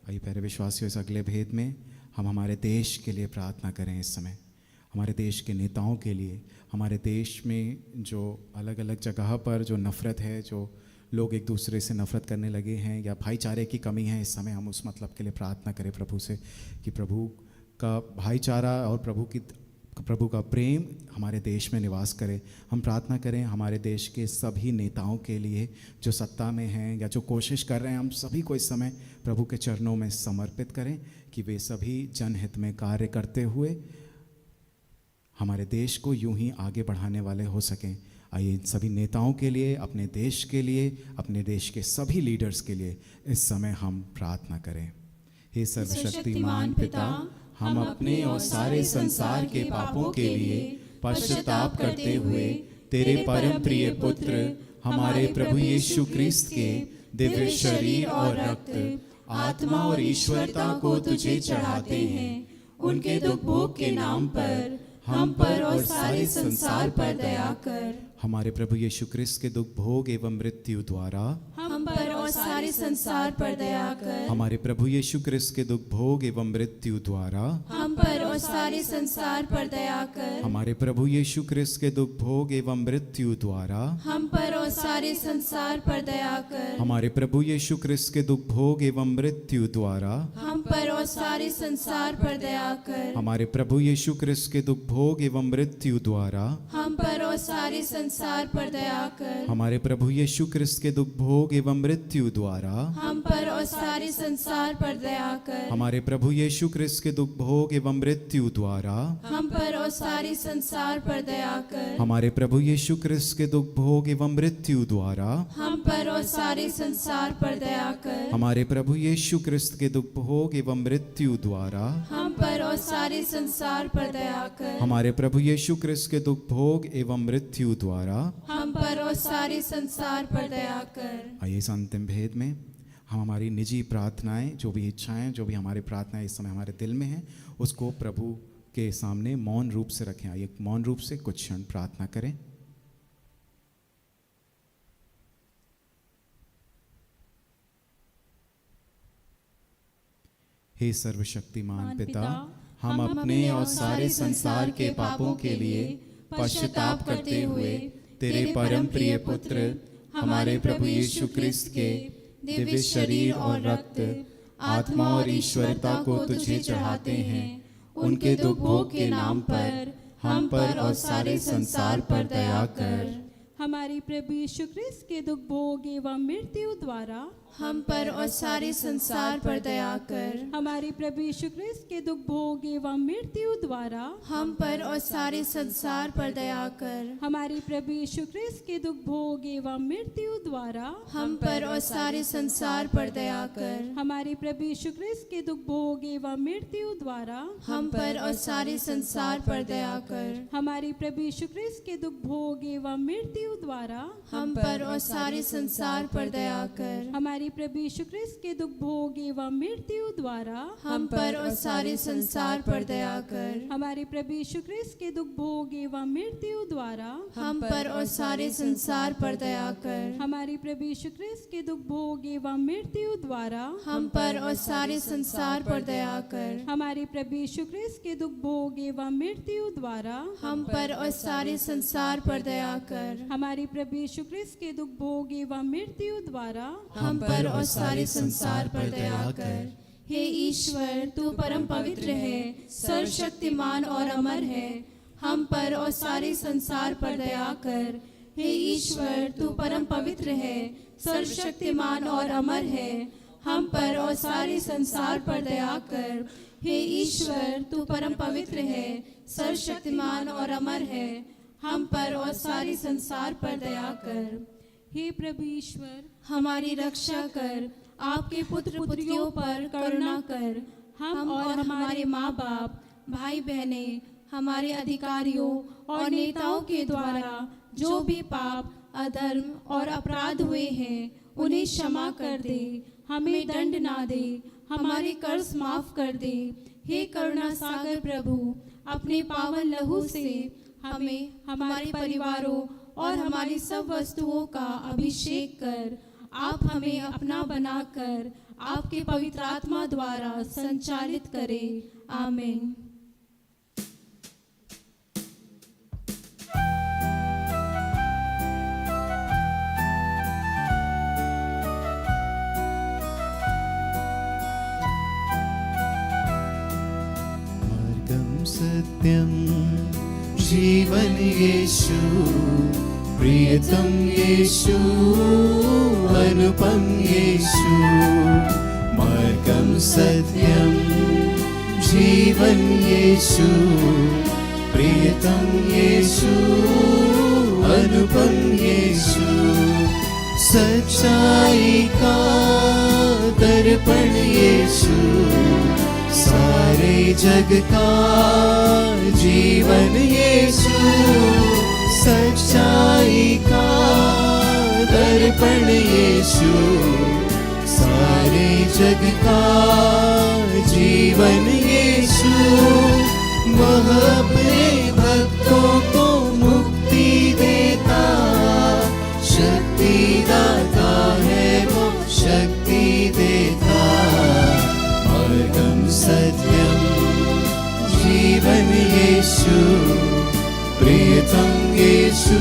आइए प्यारे विश्वासियों, इस अगले भेद में हम हमारे देश के लिए प्रार्थना करें। इस समय हमारे देश के नेताओं के लिए, हमारे देश में जो अलग अलग जगह पर जो नफ़रत है, जो लोग एक दूसरे से नफ़रत करने लगे हैं या भाईचारे की कमी है, इस समय हम उस मतलब के लिए प्रार्थना करें प्रभु से कि प्रभु का भाईचारा और प्रभु का प्रेम हमारे देश में निवास करे। हम प्रार्थना करें हमारे देश के सभी नेताओं के लिए जो सत्ता में हैं या जो कोशिश कर रहे हैं, हम सभी को इस समय प्रभु के चरणों में समर्पित करें कि वे सभी जनहित में कार्य करते हुए हमारे देश को यूं ही आगे बढ़ाने वाले हो सकें। आइए इन सभी नेताओं के लिए, अपने देश के लिए, अपने देश के सभी लीडर्स के लिए इस समय हम प्रार्थना करें। हे सर्वशक्तिमान पिता, हम अपने और सारे संसार के पापों के लिए पश्चाताप करते हुए तेरे परम प्रिय पुत्र हमारे प्रभु यीशु क्रिस्त के दिव्य शरीर और रक्त, आत्मा और ईश्वरता को तुझे चढ़ाते हैं। उनके दुख भोग के नाम पर हम पर और सारे संसार पर दया कर। हमारे प्रभु यीशु क्रिस्त के दुख भोग एवं मृत्यु द्वारा हम पर और सारे संसार पर दया कर। हमारे प्रभु यीशु क्रिस्त के दुख भोग एवं मृत्यु द्वारा हम पर और सारे संसार पर दया कर। हमारे प्रभु यीशु क्रिस्त के दुख भोग एवं मृत्यु द्वारा हम पर और सारे संसार पर दया कर। हमारे प्रभु यीशु क्रिस्त के दुख भोग एवं मृत्यु द्वारा हम पर और सारे संसार पर दया कर। हमारे प्रभु यीशु क्रिस्त के दुख भोग एवं मृत्यु द्वारा हम पर और सारे संसार पर दया कर। हमारे प्रभु यीशु क्रिस्त के दुख भोग एवं मृत्यु द्वारा हम पर और सारे संसार पर दया कर। हमारे प्रभु यीशु क्रिस्त के दुख भोग एवं मृत्यु द्वारा हम पर और सारे संसार पर दया कर। हमारे प्रभु यीशु क्रिस्त के दुख भोग एवं मृत्यु द्वारा हम पर और सारे संसार पर दया कर। हमारे प्रभु यीशु क्रिस्त के दुख भोग एवं मृत्यु द्वारा हम पर और सारे संसार पर दया कर। हमारे प्रभु यीशु क्रिस्त के दुख भोग एवं मृत्यु द्वारा हम पर और सारे संसार पर दया कर। आइए इस अंतिम भेद में हम हमारी निजी प्रार्थनाएं, जो भी इच्छाएं, जो भी हमारी प्रार्थनाएं इस समय हमारे दिल में हैं, उसको प्रभु के सामने मौन रूप से रखें। आइए मौन रूप से कुछ क्षण प्रार्थना करें। हे सर्वशक्तिमान पिता, हम अपने और सारे संसार के पापों के लिए पश्चाताप करते हुए तेरे परम प्रिय पुत्र हमारे प्रभु यीशु क्रिस्त के दिव्य शरीर और रक्त, आत्मा और ईश्वरता को तुझे चढ़ाते हैं। उनके दुख भोग के नाम पर हम पर और सारे संसार पर दया कर। हमारे प्रभु यीशु क्रिस्त के दुख भोग एवं मृत्यु द्वारा हम पर और सारे संसार पर दया कर। हमारे प्रभु यीशु ख्रिस्त के दुख भोग एवं मृत्यु द्वारा हम पर और सारे संसार पर दया कर। हमारे प्रभु यीशु ख्रिस्त के दुख भोग एवं मृत्यु द्वारा हम पर और सारे संसार पर दया कर। हमारे प्रभु यीशु ख्रिस्त के दुख भोग एवं मृत्यु द्वारा हम पर और सारे संसार पर दया कर। हमारे प्रभु यीशु ख्रिस्त के दुख भोग एवं मृत्यु द्वारा हम पर और सारे संसार पर दया कर। हमारे प्रभु यीशु ख्रिस्त के दुख भोग एवं मृत्यु द्वारा हम पर और सारे संसार पर दया कर। हमारे प्रभु यीशु ख्रिस्त के दुख भोग एवं मृत्यु द्वारा हम पर और सारे संसार पर दया कर। हमारे प्रभु यीशु ख्रिस्त के दुख भोग एवं मृत्यु द्वारा हम पर और सारे संसार पर दया कर। हमारे प्रभु यीशु ख्रिस्त के दुख भोग एवं मृत्यु द्वारा हम पर और सारे संसार पर दया कर। हमारे प्रभु यीशु ख्रिस्त के दुख भोग एवं मृत्यु द्वारा हम पर और सारे संसार पर दया कर। हे ईश्वर, तू परम पवित्र है, सर्वशक्तिमान और अमर है। हम पर और सारे संसार पर दया कर। हे ईश्वर, तू परम पवित्र है, सर्वशक्तिमान और अमर है। हम पर और सारे संसार पर दया कर। हे ईश्वर, तू परम पवित्र है, सर्वशक्तिमान और अमर है। हम पर और सारे संसार पर दया कर। हे प्रभु ईश्वर, हमारी रक्षा कर। आपके पुत्र पुत्रियों पर करुणा कर। हम और हमारे माँ बाप, भाई बहने, हमारे अधिकारियों और नेताओं के द्वारा जो भी पाप, अधर्म और अपराध हुए हैं, उन्हें क्षमा कर दे। हमें दंड ना दे, हमारे कर्ज माफ कर दे। हे करुणा सागर प्रभु, अपने पावन लहू से हमें, हमारे परिवारों और हमारी सब वस्तुओं का अभिषेक कर। आप हमें अपना बनाकर आपके पवित्र आत्मा द्वारा संचालित करें। आमीन। मार्गम सत्यम जीवन यीशु, प्रियतम यीशु, अनुपम यीशु। मार्गम सत्यम जीवन यीशु, प्रियतम यीशु, अनुपम यीशु। सच्चाई का दर्पण यीशु, सारे जग का जीवन यीशु। सच्चाई का दर्पण यीशु, सारे जग का जीवन यीशु। वह अपने भक्तों को मुक्ति देता, शक्ति दाता है वो, शक्ति देता। मार्गम सत्यम जीवन यीशु, प्रियतम यीशु,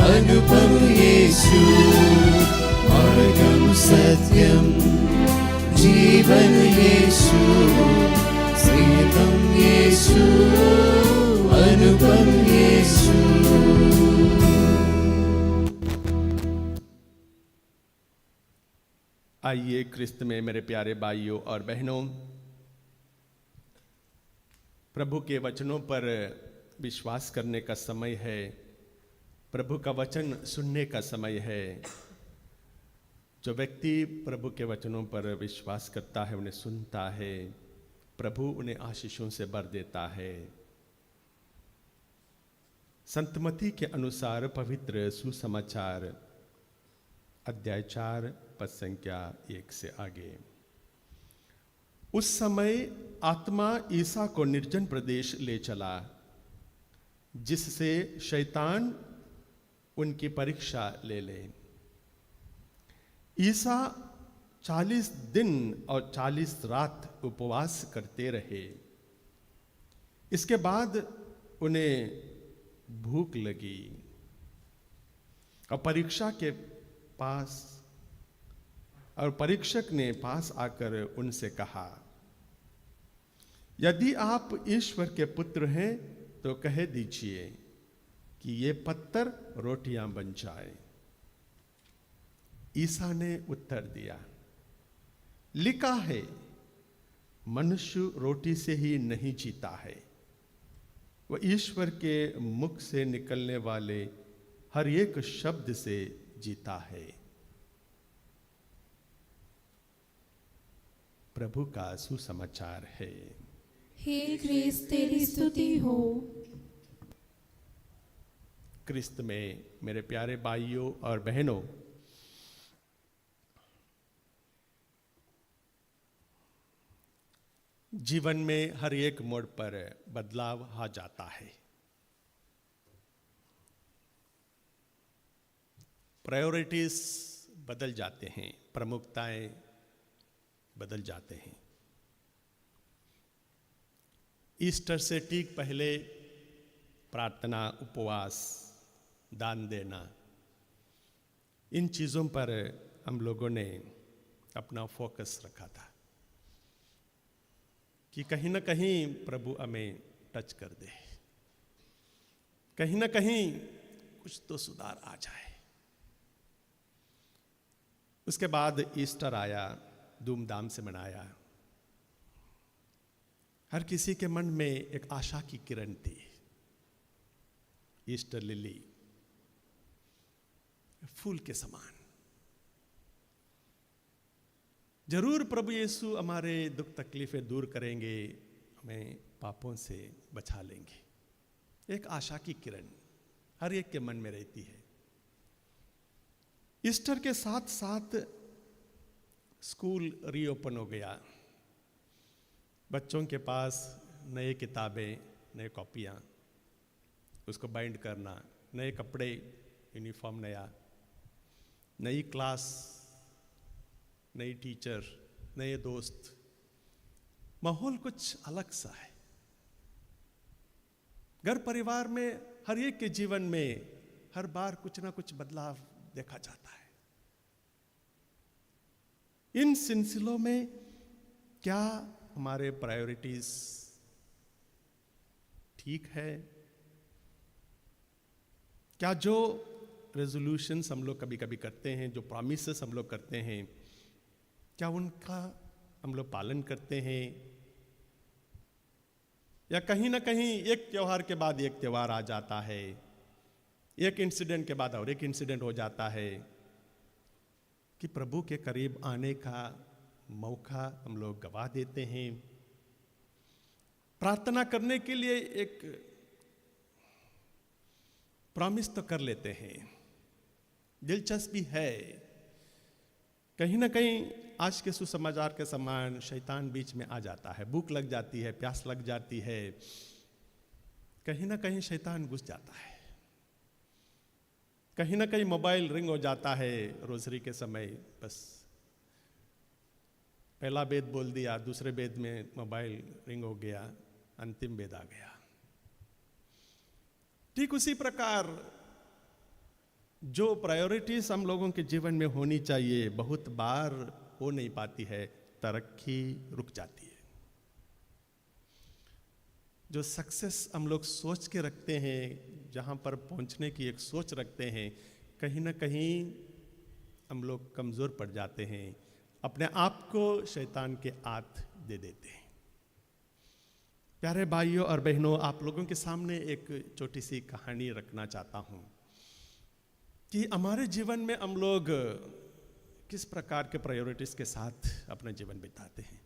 अनुपम यीशु। मार्गम सत्यम जीवन यीशु, प्रियतम यीशु, अनुपम यीशु। आइए ख्रिस्त में मेरे प्यारे भाइयों और बहनों, प्रभु के वचनों पर विश्वास करने का समय है। प्रभु का वचन सुनने का समय है। जो व्यक्ति प्रभु के वचनों पर विश्वास करता है, उन्हें सुनता है, प्रभु उन्हें आशीषों से भर देता है। संत मत्ती के अनुसार पवित्र सुसमाचार अध्याय 4 पद संख्या 1 से आगे। उस समय आत्मा ईसा को निर्जन प्रदेश ले चला, जिससे शैतान उनकी परीक्षा ले ले। ईसा 40 दिन और 40 रात उपवास करते रहे। इसके बाद उन्हें भूख लगी और परीक्षक ने पास आकर उनसे कहा, यदि आप ईश्वर के पुत्र हैं तो कह दीजिए कि ये पत्थर रोटियां बन जाए। ईसा ने उत्तर दिया, लिखा है, मनुष्य रोटी से ही नहीं जीता है, वह ईश्वर के मुख से निकलने वाले हर एक शब्द से जीता है। प्रभु का सुसमाचार है। हे क्रिस्त तेरी स्तुति हो। क्रिस्त में मेरे प्यारे भाइयों और बहनों, जीवन में हर एक मोड़ पर बदलाव आ जाता है। प्रायोरिटीज बदल जाते हैं, प्रमुखताएं बदल जाते हैं। ईस्टर से ठीक पहले प्रार्थना, उपवास, दान देना, इन चीज़ों पर हम लोगों ने अपना फोकस रखा था कि कहीं ना कहीं प्रभु हमें टच कर दे, कहीं ना कहीं कुछ तो सुधार आ जाए। उसके बाद ईस्टर आया, धूमधाम से मनाया। हर किसी के मन में एक आशा की किरण थी। ईस्टर लिली फूल के समान। जरूर प्रभु यीशु हमारे दुख तकलीफें दूर करेंगे, हमें पापों से बचा लेंगे। एक आशा की किरण हर एक के मन में रहती है। ईस्टर के साथ साथ स्कूल रीओपन हो गया। बच्चों के पास नए किताबें, नए कॉपियाँ, उसको बाइंड करना, नए कपड़े, यूनिफॉर्म नया, नई क्लास, नई टीचर, नए दोस्त, माहौल कुछ अलग सा है। घर परिवार में हर एक के जीवन में हर बार कुछ ना कुछ बदलाव देखा जाता है। इन सिलसिलों में क्या हमारे प्रायोरिटीज ठीक है? क्या जो रेजोल्यूशंस हम लोग कभी कभी करते हैं, जो प्रॉमिसेस हम लोग करते हैं, क्या उनका हम लोग पालन करते हैं? या कहीं ना कहीं एक त्योहार के बाद एक त्योहार आ जाता है, एक इंसिडेंट के बाद और एक इंसिडेंट हो जाता है कि प्रभु के करीब आने का मौका हम लोग गवा देते हैं। प्रार्थना करने के लिए एक प्रॉमिस तो कर लेते हैं, दिलचस्पी है, कहीं ना कहीं आज के सुसमाचार के समान शैतान बीच में आ जाता है। भूख लग जाती है, प्यास लग जाती है, कहीं ना कहीं शैतान घुस जाता है। कहीं ना कहीं मोबाइल रिंग हो जाता है रोजरी के समय, बस पहला वेद बोल दिया, दूसरे वेद में मोबाइल रिंग हो गया, अंतिम वेद आ गया। ठीक उसी प्रकार जो प्रायोरिटीज हम लोगों के जीवन में होनी चाहिए, बहुत बार हो नहीं पाती है, तरक्की रुक जाती है। जो सक्सेस हम लोग सोच के रखते हैं, जहां पर पहुंचने की एक सोच रखते हैं, कहीं ना कहीं हम लोग कमजोर पड़ जाते हैं, अपने आप को शैतान के हाथ दे देते हैं। प्यारे भाइयों और बहनों, आप लोगों के सामने एक छोटी सी कहानी रखना चाहता हूं कि हमारे जीवन में हम लोग किस प्रकार के प्रायोरिटीज के साथ अपना जीवन बिताते हैं,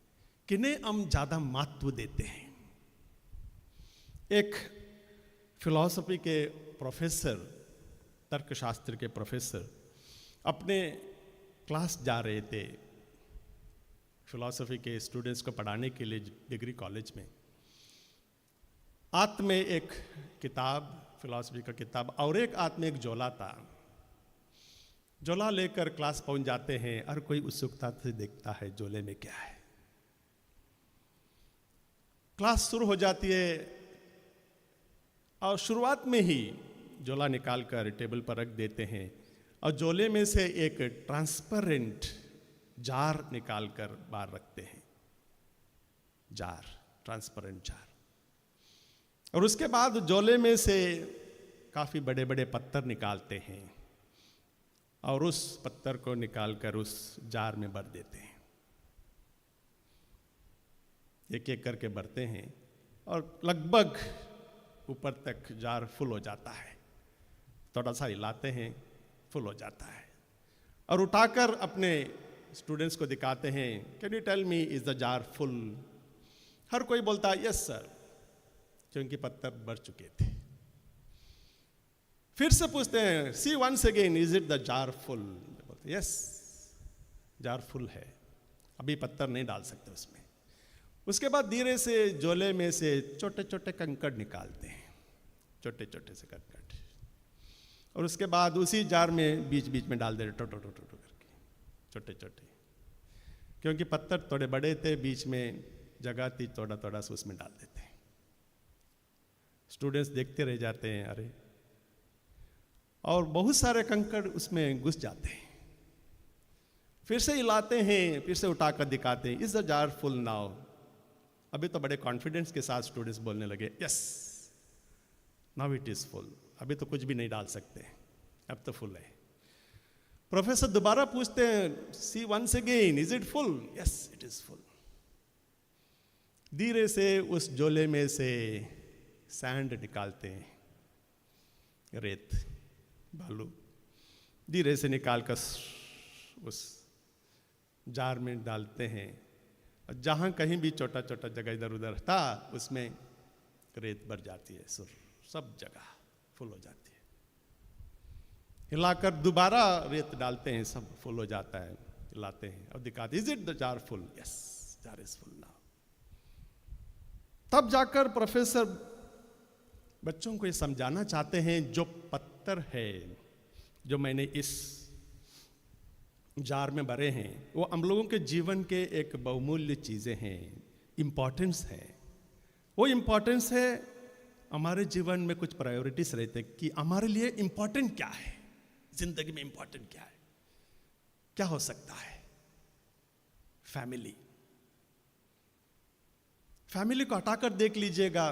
किन्हें हम ज्यादा महत्व देते हैं। एक फिलॉसफी के प्रोफेसर, तर्कशास्त्र के प्रोफेसर अपने क्लास जा रहे थे, फिलॉसफी के स्टूडेंट्स को पढ़ाने के लिए डिग्री कॉलेज में। हाथ में एक किताब, फिलॉसफी का किताब, और एक हाथ में एक झोला था। झोला लेकर क्लास पहुंच जाते हैं, हर कोई उत्सुकता से देखता है झोले में क्या है। क्लास शुरू हो जाती है और शुरुआत में ही झोला निकालकर टेबल पर रख देते हैं और झोले में से एक ट्रांसपेरेंट जार निकालकर बाहर रखते हैं। Jar, transparent jar. और उसके बाद झोले में से काफी बड़े बड़े पत्थर निकालते हैं और उस पत्थर को निकालकर उस जार में भर देते हैं। एक एक करके भरते हैं और लगभग ऊपर तक जार फुल हो जाता है। थोड़ा सा हिलाते हैं, फुल हो जाता है और उठाकर अपने स्टूडेंट्स को दिखाते हैं, can you tell me is the jar full? हर कोई बोलता है यस सर, क्योंकि पत्थर भर चुके थे। फिर से पूछते हैं, see once again, is it the jar full? बोलते यस, जार फुल है, अभी पत्थर नहीं डाल सकते उसमें। उसके बाद धीरे से झोले में से छोटे छोटे कंकड़ निकालते हैं, छोटे छोटे से कंकड़, और उसके बाद उसी जार में बीच बीच में डाल दे रहे टो करके, छोटे छोटे, क्योंकि पत्थर थोड़े बड़े थे, बीच में जगह थी, थोड़ा थोड़ा सा उसमें डाल देते हैं। स्टूडेंट्स देखते रह जाते हैं, अरे, और बहुत सारे कंकड़ उसमें घुस जाते हैं। फिर से हिलाते हैं, फिर से उठाकर दिखाते हैं, is the jar full now? अभी तो बड़े कॉन्फिडेंस के साथ स्टूडेंट्स बोलने लगे, yes now it is full, अभी तो कुछ भी नहीं डाल सकते, अब तो फुल है। प्रोफेसर दोबारा पूछते हैं, see once again, is it full? Yes it is full. धीरे से उस झोले में से सैंड निकालते हैं, रेत, बालू, धीरे से निकालकर उस जार में डालते हैं, और जहां कहीं भी छोटा छोटा जगह इधर उधर था उसमें रेत भर जाती है, सब जगह फुल हो जाती है। हिलाकर दोबारा रेत डालते हैं, सब फुल हो जाता है, हिलाते हैं और दिखाते, is it the jar full? Yes, jar is full now. तब जाकर प्रोफेसर बच्चों को ये समझाना चाहते हैं, जो पत्थर है जो मैंने इस जार में भरे हैं, वो हम लोगों के जीवन के एक बहुमूल्य चीजें हैं, इंपॉर्टेंस है। वो इंपॉर्टेंस है, हमारे जीवन में कुछ प्रायोरिटीज रहते हैं कि हमारे लिए इंपॉर्टेंट क्या है, जिंदगी में इंपॉर्टेंट क्या है, क्या हो सकता है? फैमिली। फैमिली को हटाकर देख लीजिएगा,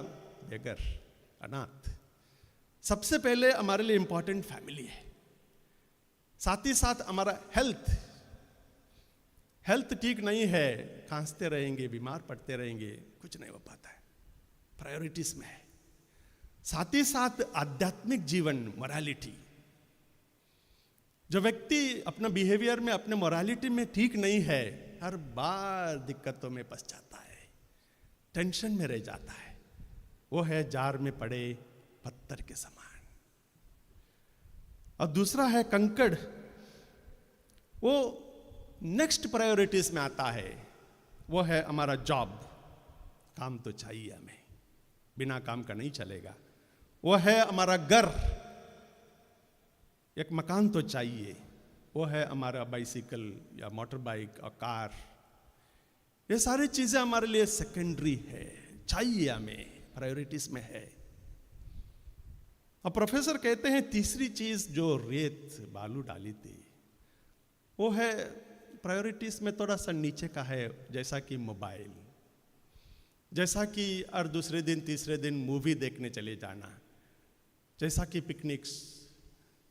बेगर, अनाथ, सबसे पहले हमारे लिए इंपॉर्टेंट फैमिली है। साथ ही साथ हमारा हेल्थ ठीक नहीं है, खांसते रहेंगे, बीमार पड़ते रहेंगे, कुछ नहीं हो पाता है, प्रायोरिटीज में है। साथ ही साथ आध्यात्मिक जीवन, मोरालिटी, जो व्यक्ति अपना बिहेवियर में, अपने मोरालिटी में ठीक नहीं है, हर बार दिक्कतों में फंस जाता है, टेंशन में रह जाता है, वो है जार में पड़े पत्थर के समान। और दूसरा है कंकड़, वो नेक्स्ट प्रायोरिटीज में आता है, वो है हमारा जॉब, काम तो चाहिए हमें, बिना काम का नहीं चलेगा। वो है हमारा घर, एक मकान तो चाहिए। वो है हमारा बाइसिकल या मोटर बाइक और कार, ये सारी चीजें हमारे लिए सेकेंडरी है, चाहिए हमें, प्रायोरिटीज में है। अब प्रोफेसर कहते हैं तीसरी चीज जो रेत बालू डाली थी, वो है प्रायोरिटीज में थोड़ा सा नीचे का है, जैसा कि मोबाइल, जैसा कि हर दूसरे दिन तीसरे दिन मूवी देखने चले जाना, जैसा कि पिकनिक्स,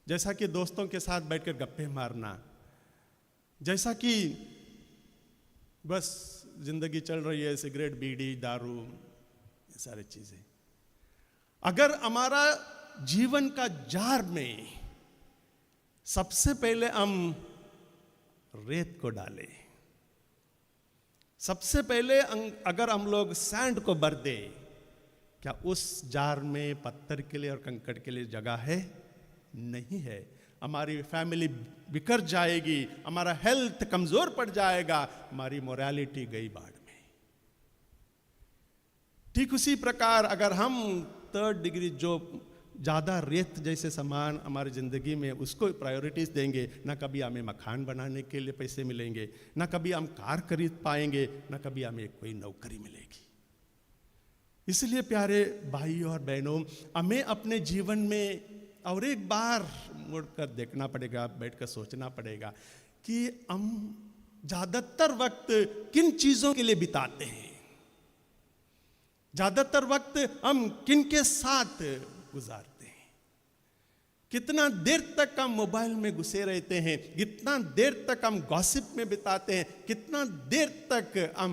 जैसा कि दोस्तों के साथ बैठकर गप्पे मारना, जैसा कि बस जिंदगी चल रही है, सिगरेट, बीड़ी, दारू, ये सारी चीजें। अगर हमारा जीवन का जार में सबसे पहले हम रेत को डालें, सबसे पहले अगर हम लोग सैंड को भर दे, क्या उस जार में पत्थर के लिए और कंकड़ के लिए जगह है? नहीं है। हमारी फैमिली बिखर जाएगी, हमारा हेल्थ कमजोर पड़ जाएगा, हमारी मोरालिटी गई बाढ़ में। ठीक उसी प्रकार अगर हम 3rd डिग्री जो ज्यादा रेत जैसे सामान हमारी जिंदगी में उसको प्रायोरिटीज देंगे, ना कभी हमें मकान बनाने के लिए पैसे मिलेंगे, ना कभी हम कार खरीद पाएंगे, ना कभी हमें कोई नौकरी मिलेगी। इसलिए प्यारे भाइयों और बहनों, हमें अपने जीवन में और एक बार मुड़कर देखना पड़ेगा, बैठकर सोचना पड़ेगा कि हम ज्यादातर वक्त किन चीजों के लिए बिताते हैं, ज्यादातर वक्त हम किन के साथ गुजारते हैं, कितना देर तक हम मोबाइल में घुसे रहते हैं, कितना देर तक हम गॉसिप में बिताते हैं, कितना देर तक हम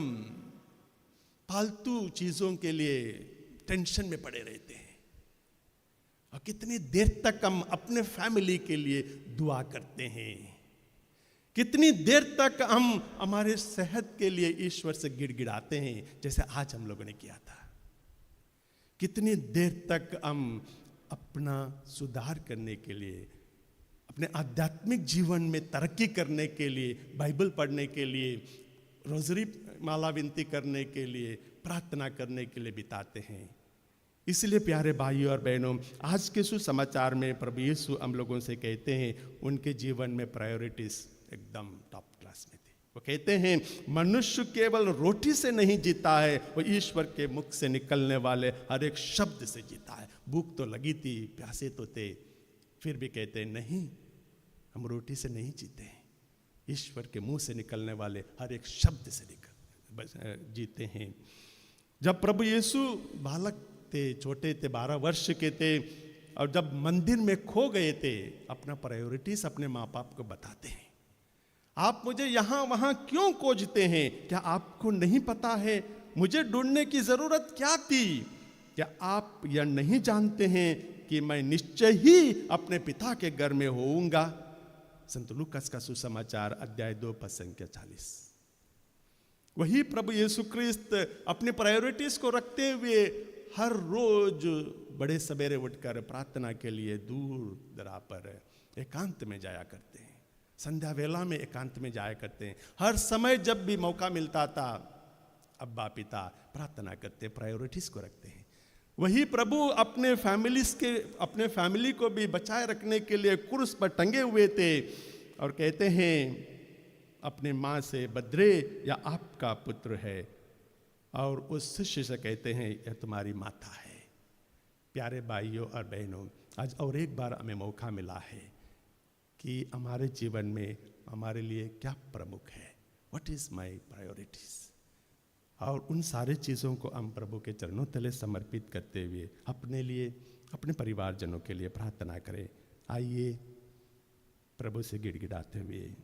फालतू चीजों के लिए टेंशन में पड़े रहते हैं, और कितनी देर तक हम अपने फैमिली के लिए दुआ करते हैं, कितनी देर तक हम हमारे सेहत के लिए ईश्वर से गिड़गिड़ाते हैं जैसे आज हम लोगों ने किया था। कितनी देर तक हम अपना सुधार करने के लिए, अपने आध्यात्मिक जीवन में तरक्की करने के लिए, बाइबल पढ़ने के लिए, रोजरी माला विनती करने के लिए, प्रार्थना करने के लिए बिताते हैं। इसलिए प्यारे भाइयों और बहनों, आज के सुसमाचार में प्रभु यीशु हम लोगों से कहते हैं उनके जीवन में प्रायोरिटीज एकदम टॉप क्लास में थी। वो कहते हैं मनुष्य केवल रोटी से नहीं जीता है, वो ईश्वर के मुख से निकलने वाले हर एक शब्द से जीता है। भूख तो लगी थी, प्यासे तो थे, फिर भी कहते हैं नहीं, हम रोटी से नहीं जीते हैं, ईश्वर के मुंह से निकलने वाले हर एक शब्द से जीते हैं। जब प्रभु यीशु बालक थे, छोटे थे, 12 वर्ष के थे, और जब मंदिर में खो गए थे, अपना प्रायोरिटीज अपने माँ बाप को बताते हैं। आप मुझे यहां वहां क्यों खोजते हैं? क्या आपको नहीं पता है मुझे ढूंढने की जरूरत क्या थी? क्या आप यह नहीं जानते हैं कि मैं निश्चय ही अपने पिता के घर में होऊंगा? संत लूकास का सुसमाचार अध्याय 2 पद संख्या 40। वही प्रभु यीशु ख्रिस्त अपनी प्रायोरिटीज को रखते हुए हर रोज बड़े सवेरे उठकर प्रार्थना के लिए दूर दरा पर एकांत में जाया करते हैं, संध्या वेला में एकांत में जाया करते हैं। हर समय जब भी मौका मिलता था अब्बा पिता प्रार्थना करते, प्रायोरिटीज को रखते हैं। वही प्रभु अपने फैमिली को भी बचाए रखने के लिए क्रूस पर टंगे हुए थे, और कहते हैं अपने माँ से बद्रे या आपका पुत्र है, और उस शिष्य से कहते हैं यह तुम्हारी माता है। प्यारे भाइयों और बहनों, आज और एक बार हमें मौका मिला है कि हमारे जीवन में हमारे लिए क्या प्रमुख है, व्हाट इज माय प्रायोरिटीज, और उन सारे चीज़ों को हम प्रभु के चरणों तले समर्पित करते हुए अपने लिए, अपने परिवारजनों के लिए प्रार्थना करें। आइए प्रभु से गिड़गिड़ाते हुए,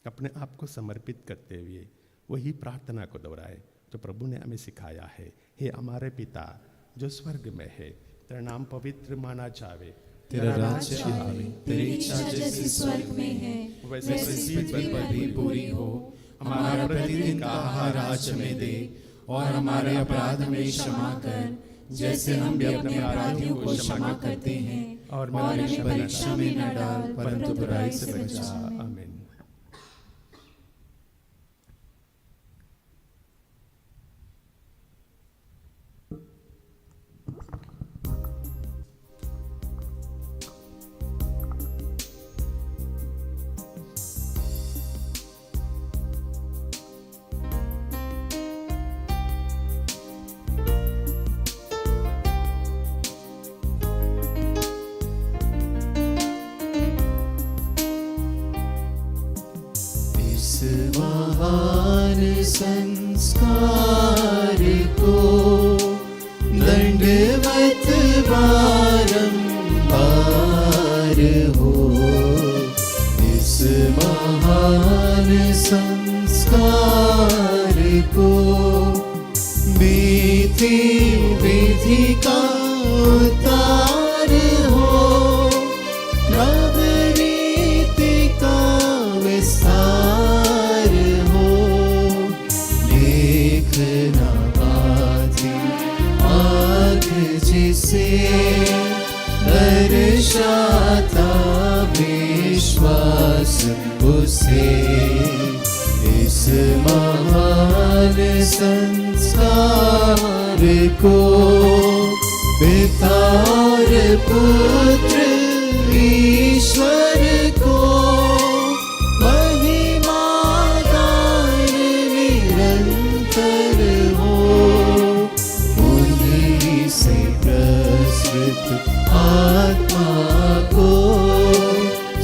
अपने आप को समर्पित करते हुए वही प्रार्थना को दोहराए जो प्रभु ने हमें सिखाया है। हे हमारे पिता जो स्वर्ग में है, तेरा नाम पवित्र माना जावे, तेरा राज्य आवे, तेरी इच्छा जैसी स्वर्ग में है वैसे पृथ्वी पर भी पूरी हो। हमारा प्रतिदिन का आहार आज हमें दे, और हमारे अपराध में क्षमा कर जैसे हम भी अपने अपराधियों को क्षमा करते हैं, और हमें परीक्षा में न डाल परंतु बुराई से बचा। आमीन। संस्कार को दंडवत बारंबार हो, इस महान संस्कार को विधि विधि का उतार हो, नवरीति का विस्तार हो, देखना बाधी आँख जिसे दर्शाता विश्वास उसे, इस महान संस्कार को पिता और पुत्र ईश्वर को महिमा गान निरंतर हो, उन्हीं से प्रसृत आत्मा को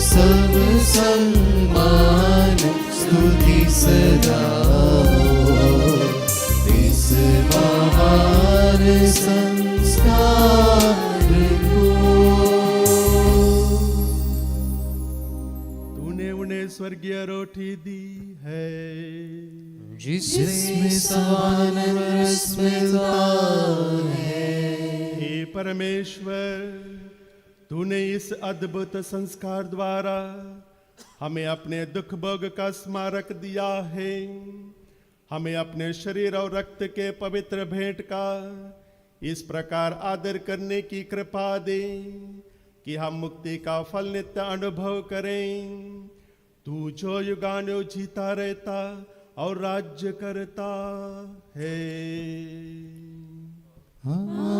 सब सम्मान स्तुति सदा हो, इस महान संस्कार को। स्वर्गीय रोटी दी है, जिसमें सवान रस मिलता है। हे परमेश्वर, तूने इस अद्भुत संस्कार द्वारा हमें अपने दुख भोग का स्मारक दिया है। हमें अपने शरीर और रक्त के पवित्र भेंट का इस प्रकार आदर करने की कृपा दे कि हम मुक्ति का फल नित्य अनुभव करें। तू जो युगानुयुग जीता रहता और राज्य करता है। आमीन।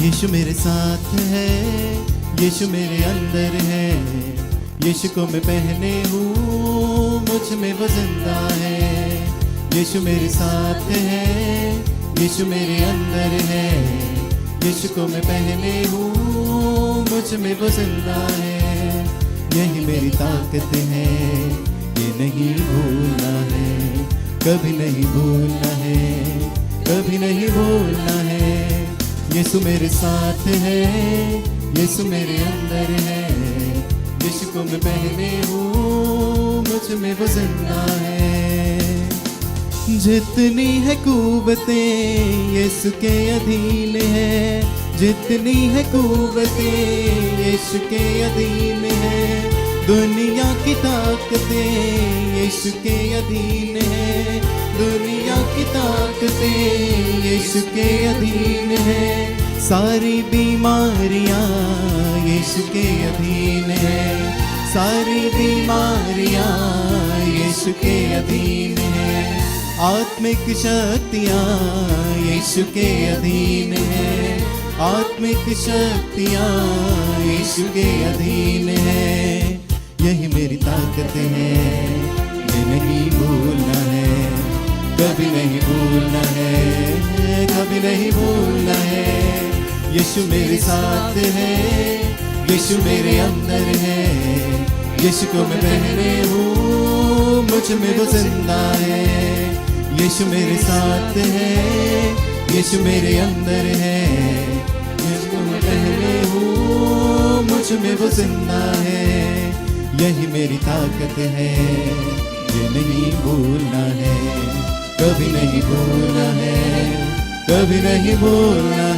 यीशु मेरे साथ है, यीशु मेरे अंदर है, यीशु को मैं पहने हूँ, मुझ में वो जिंदा है। यीशु मेरे साथ है, यीशु मेरे अंदर है, यीशु को मैं पहने हूँ, मुझ में वो जिंदा है। यही मेरी ताकत है, ये नहीं भूलना है, कभी नहीं भूलना है, कभी नहीं भूलना है। यीशु मेरे साथ है, यीशु मेरे अंदर है, यीशु को मैं पहने हूँ, मुझ में वो जिंदा है। जितनी है कुव्वतें यीशु के अधीन है, जितनी है कुव्वतें यीशु के अधीन है। दुनिया की ताकतें यीशु के अधीन है, दुनिया की ताकतें यीशु के अधीन है। सारी बीमारियां यीशु के अधीन है, सारी बीमारियां यीशु के अधीन है। आत्मिक शक्तियां यीशु के अधीन है, आत्मिक शक्तियां यीशु के अधीन है। यही मेरी ताकत है, ये नहीं भूलना है, कभी नहीं भूलना है, कभी नहीं भूलना है। यीशु मेरे साथ है, यीशु मेरे अंदर है, यीशु को मैं पहने हूँ, मुझ में वो जिंदा है। यीशु मेरे साथ है, यीशु मेरे अंदर है, यीशु को मैं पहने हूँ, मुझ में वो जिंदा है। यही मेरी ताकत है, ये नहीं भूलना है, कभी नहीं भूलना है, कभी नहीं भूलना